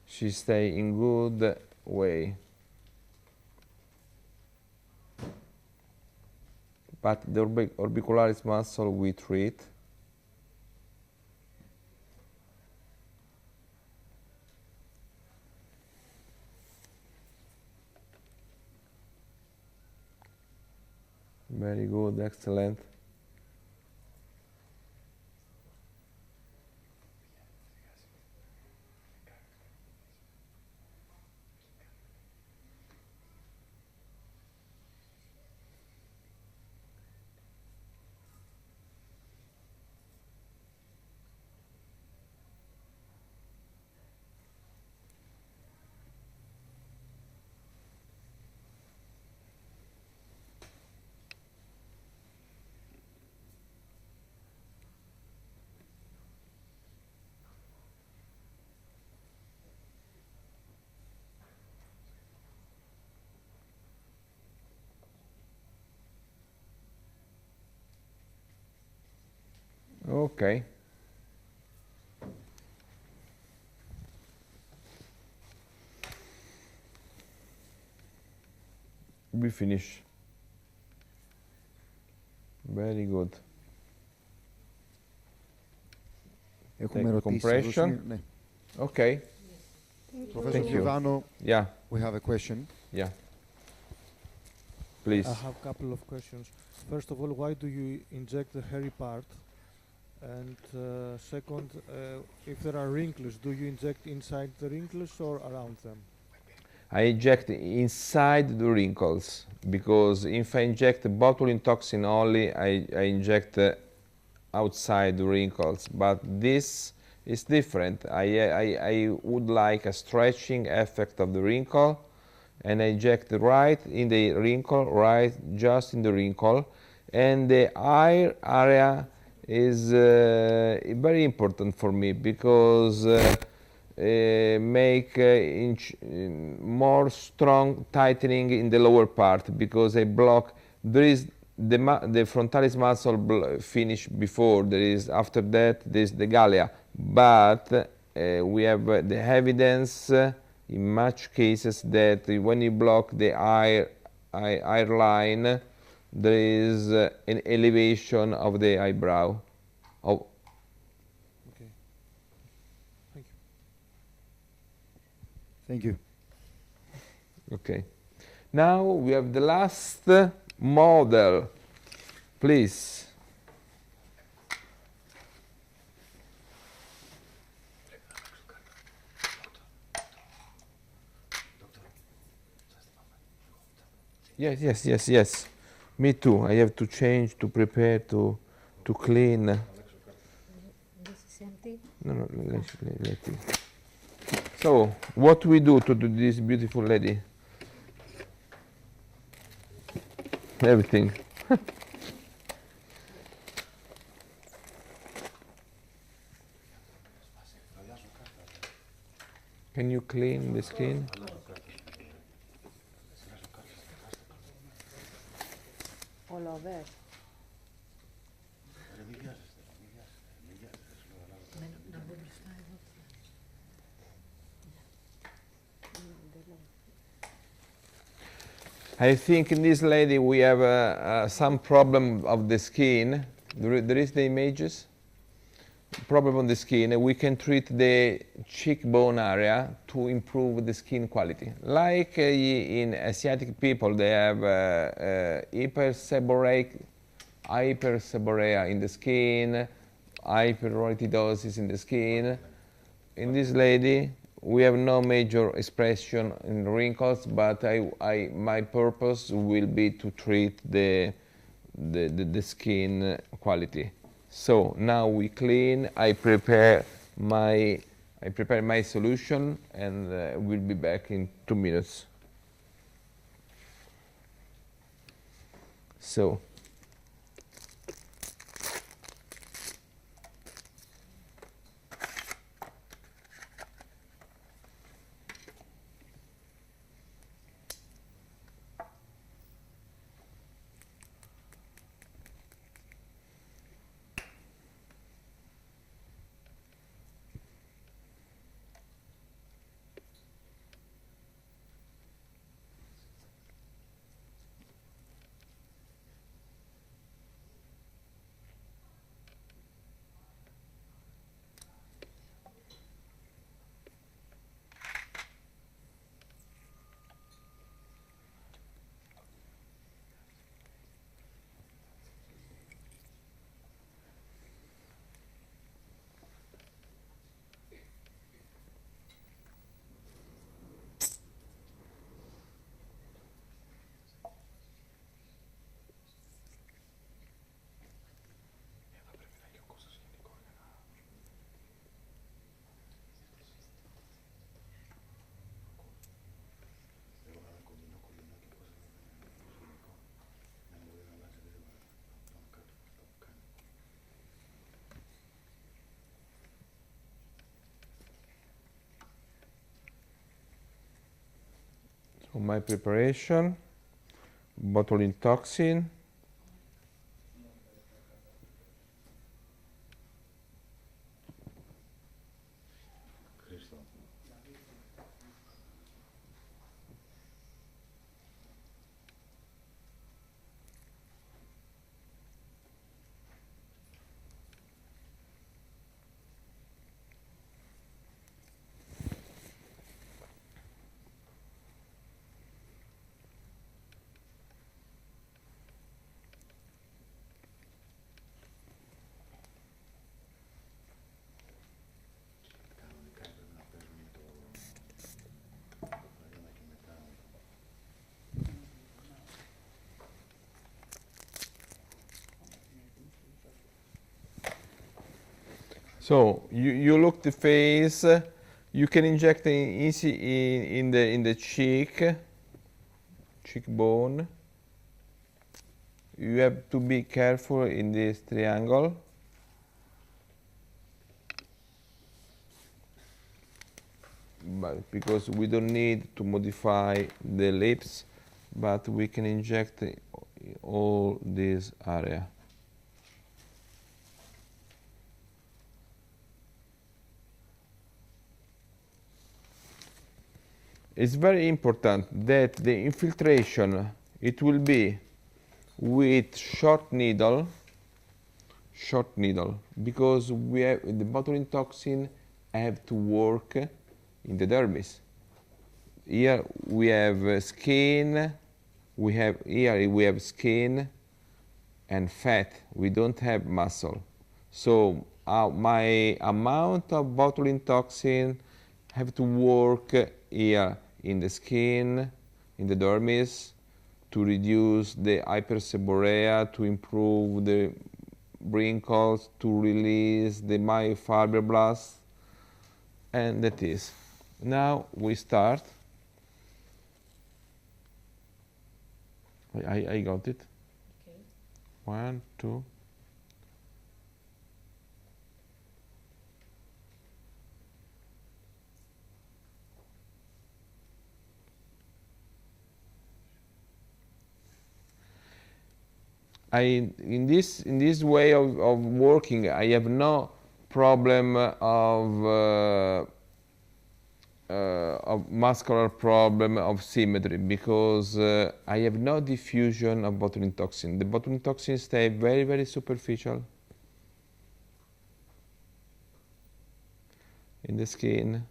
she stay in good way. But the orbicularis muscle we treat. Very good, excellent. Okay. We finish. Very good. Έχουμε Take ερωτήσεις. compression. Ναι. Okay. Professor Thank you. Piovano, Yeah. we have a question. Yeah. Please. I have a couple of questions. First of all, why do you inject the hairy part? And second, if there are wrinkles, do you inject inside the wrinkles or around them? I inject inside the wrinkles, because if I inject botulinum toxin only, I inject outside the wrinkles. But this is different. I would like a stretching effect of the wrinkle, and I inject right in the wrinkle, right just in the wrinkle. And the eye area is very important for me, because make more strong tightening in the lower part, because I block. There is the frontalis muscle finish before, there is after that there is the galea, but we have the evidence in much cases that when you block the eye line, there is an elevation of the eyebrow. Okay. Thank you. Thank you. Okay. Now we have the last model. Please. Yes. Me too. I have to change, to prepare, to clean. This is empty. No, let it. So, what we do to this beautiful lady? Everything. Can you clean the skin? All over. I think in this lady we have some problem of the skin. There is the images. Problem on the skin. We can treat the cheekbone area to improve the skin quality. Like in Asiatic people, they have hyperseborrhea in the skin, hyperoretidosis in the skin. In this lady, we have no major expression in wrinkles, but my purpose will be to treat the skin quality. So now we clean. I prepare my solution, and we'll be back in 2 minutes. So. So my preparation, botulinum toxin, So you look the face. You can inject easy in the cheekbone. You have to be careful in this triangle. But because we don't need to modify the lips, but we can inject all this area. It's very important that the infiltration, it will be with short needle, because we have the botulinum toxin have to work in the dermis. Here we have skin, here we have skin and fat. We don't have muscle. So my amount of botulinum toxin have to work here in the skin, in the dermis, to reduce the hyperseborrhea, to improve the wrinkles, to release the myofibroblasts, and that is. Now we start. I got it. Okay. 1, 2. In this way of working, I have no problem of muscular problem of symmetry, because I have no diffusion of botulinum toxin. The botulinum toxin stay very, very superficial in the skin.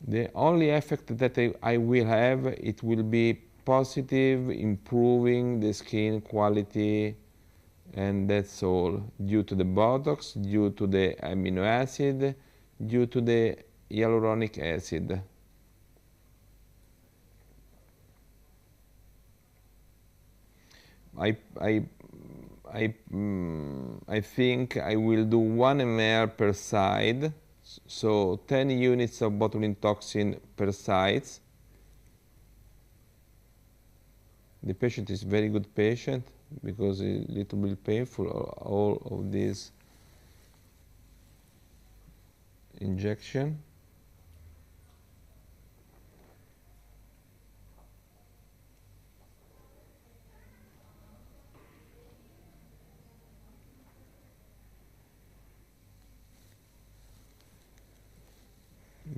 The only effect that I will have, it will be positive, improving the skin quality, and that's all, due to the Botox, due to the amino acid, due to the hyaluronic acid. I think I will do 1 ml per side, so 10 units of botulinum toxin per side. The patient is very good patient, because it's a little bit painful, all of this injection.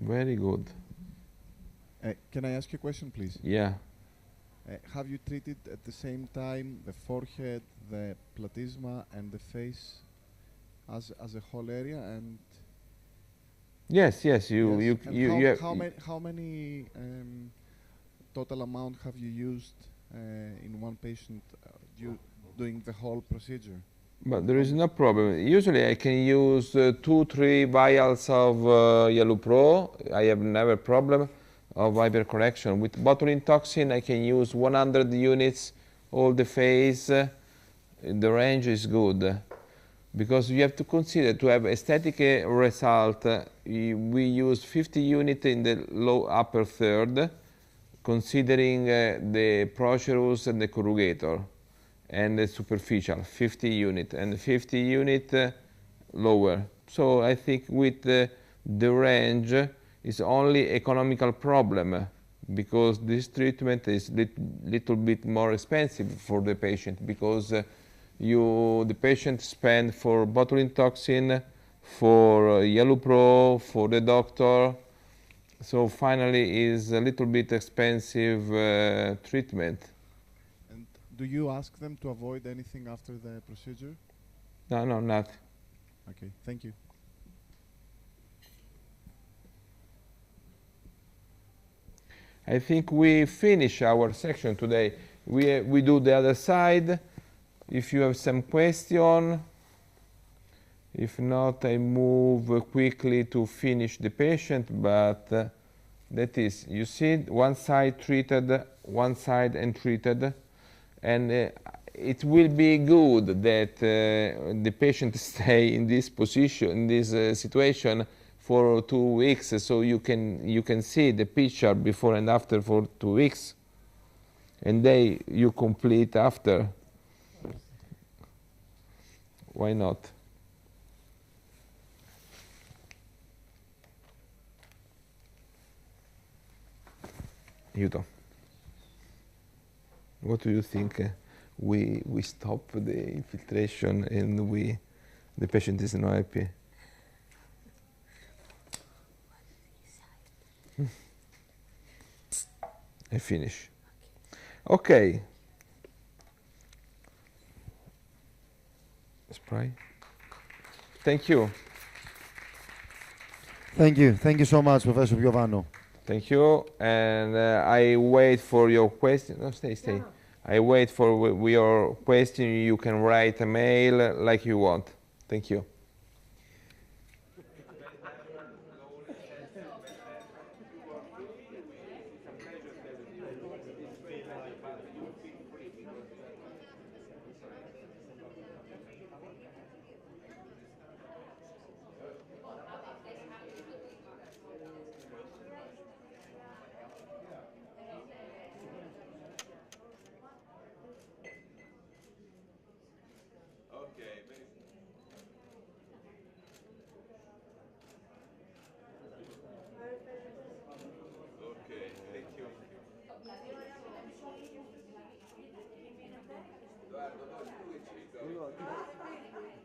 Very good. Can I ask you a question, please? Yeah. Have you treated at the same time the forehead, the platysma, and the face as a whole area? And yes. How many total amount have you used in one patient doing the whole procedure? But there is no problem. Usually I can use 2-3 vials of JALUPRO. I have never problem of hypercorrection. With botulinum toxin I can use 100 units all the face. The range is good, because you have to consider, to have aesthetic result, we use 50 units in the upper third, considering the procerus and the corrugator, and the superficial 50 unit, and 50 unit lower. So I think with the range is only economical problem, because this treatment is little bit more expensive for the patient, because the patient spend for botulinum toxin, for JALUPRO, for the doctor. So finally is a little bit expensive treatment. And do you ask them to avoid anything after the procedure? No, not. Okay, thank you. I think we finish our section today. We do the other side. If you have some question, if not, I move quickly to finish the patient, but that is, you see, one side treated, one side untreated, and it will be good that the patient stay in this position, in this situation for 2 weeks, so you can see the picture before and after for 2 weeks, and then you complete after. Why not? Aiuto. What do you think? We stop the infiltration and the patient is not happy. I finish. Okay. Spray. Thank you. Thank you. Thank you so much, Professor Piovano. Thank you. And I wait for your question. No, stay. No. I wait for your question. You can write a mail like you want. Thank you.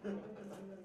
Thank you.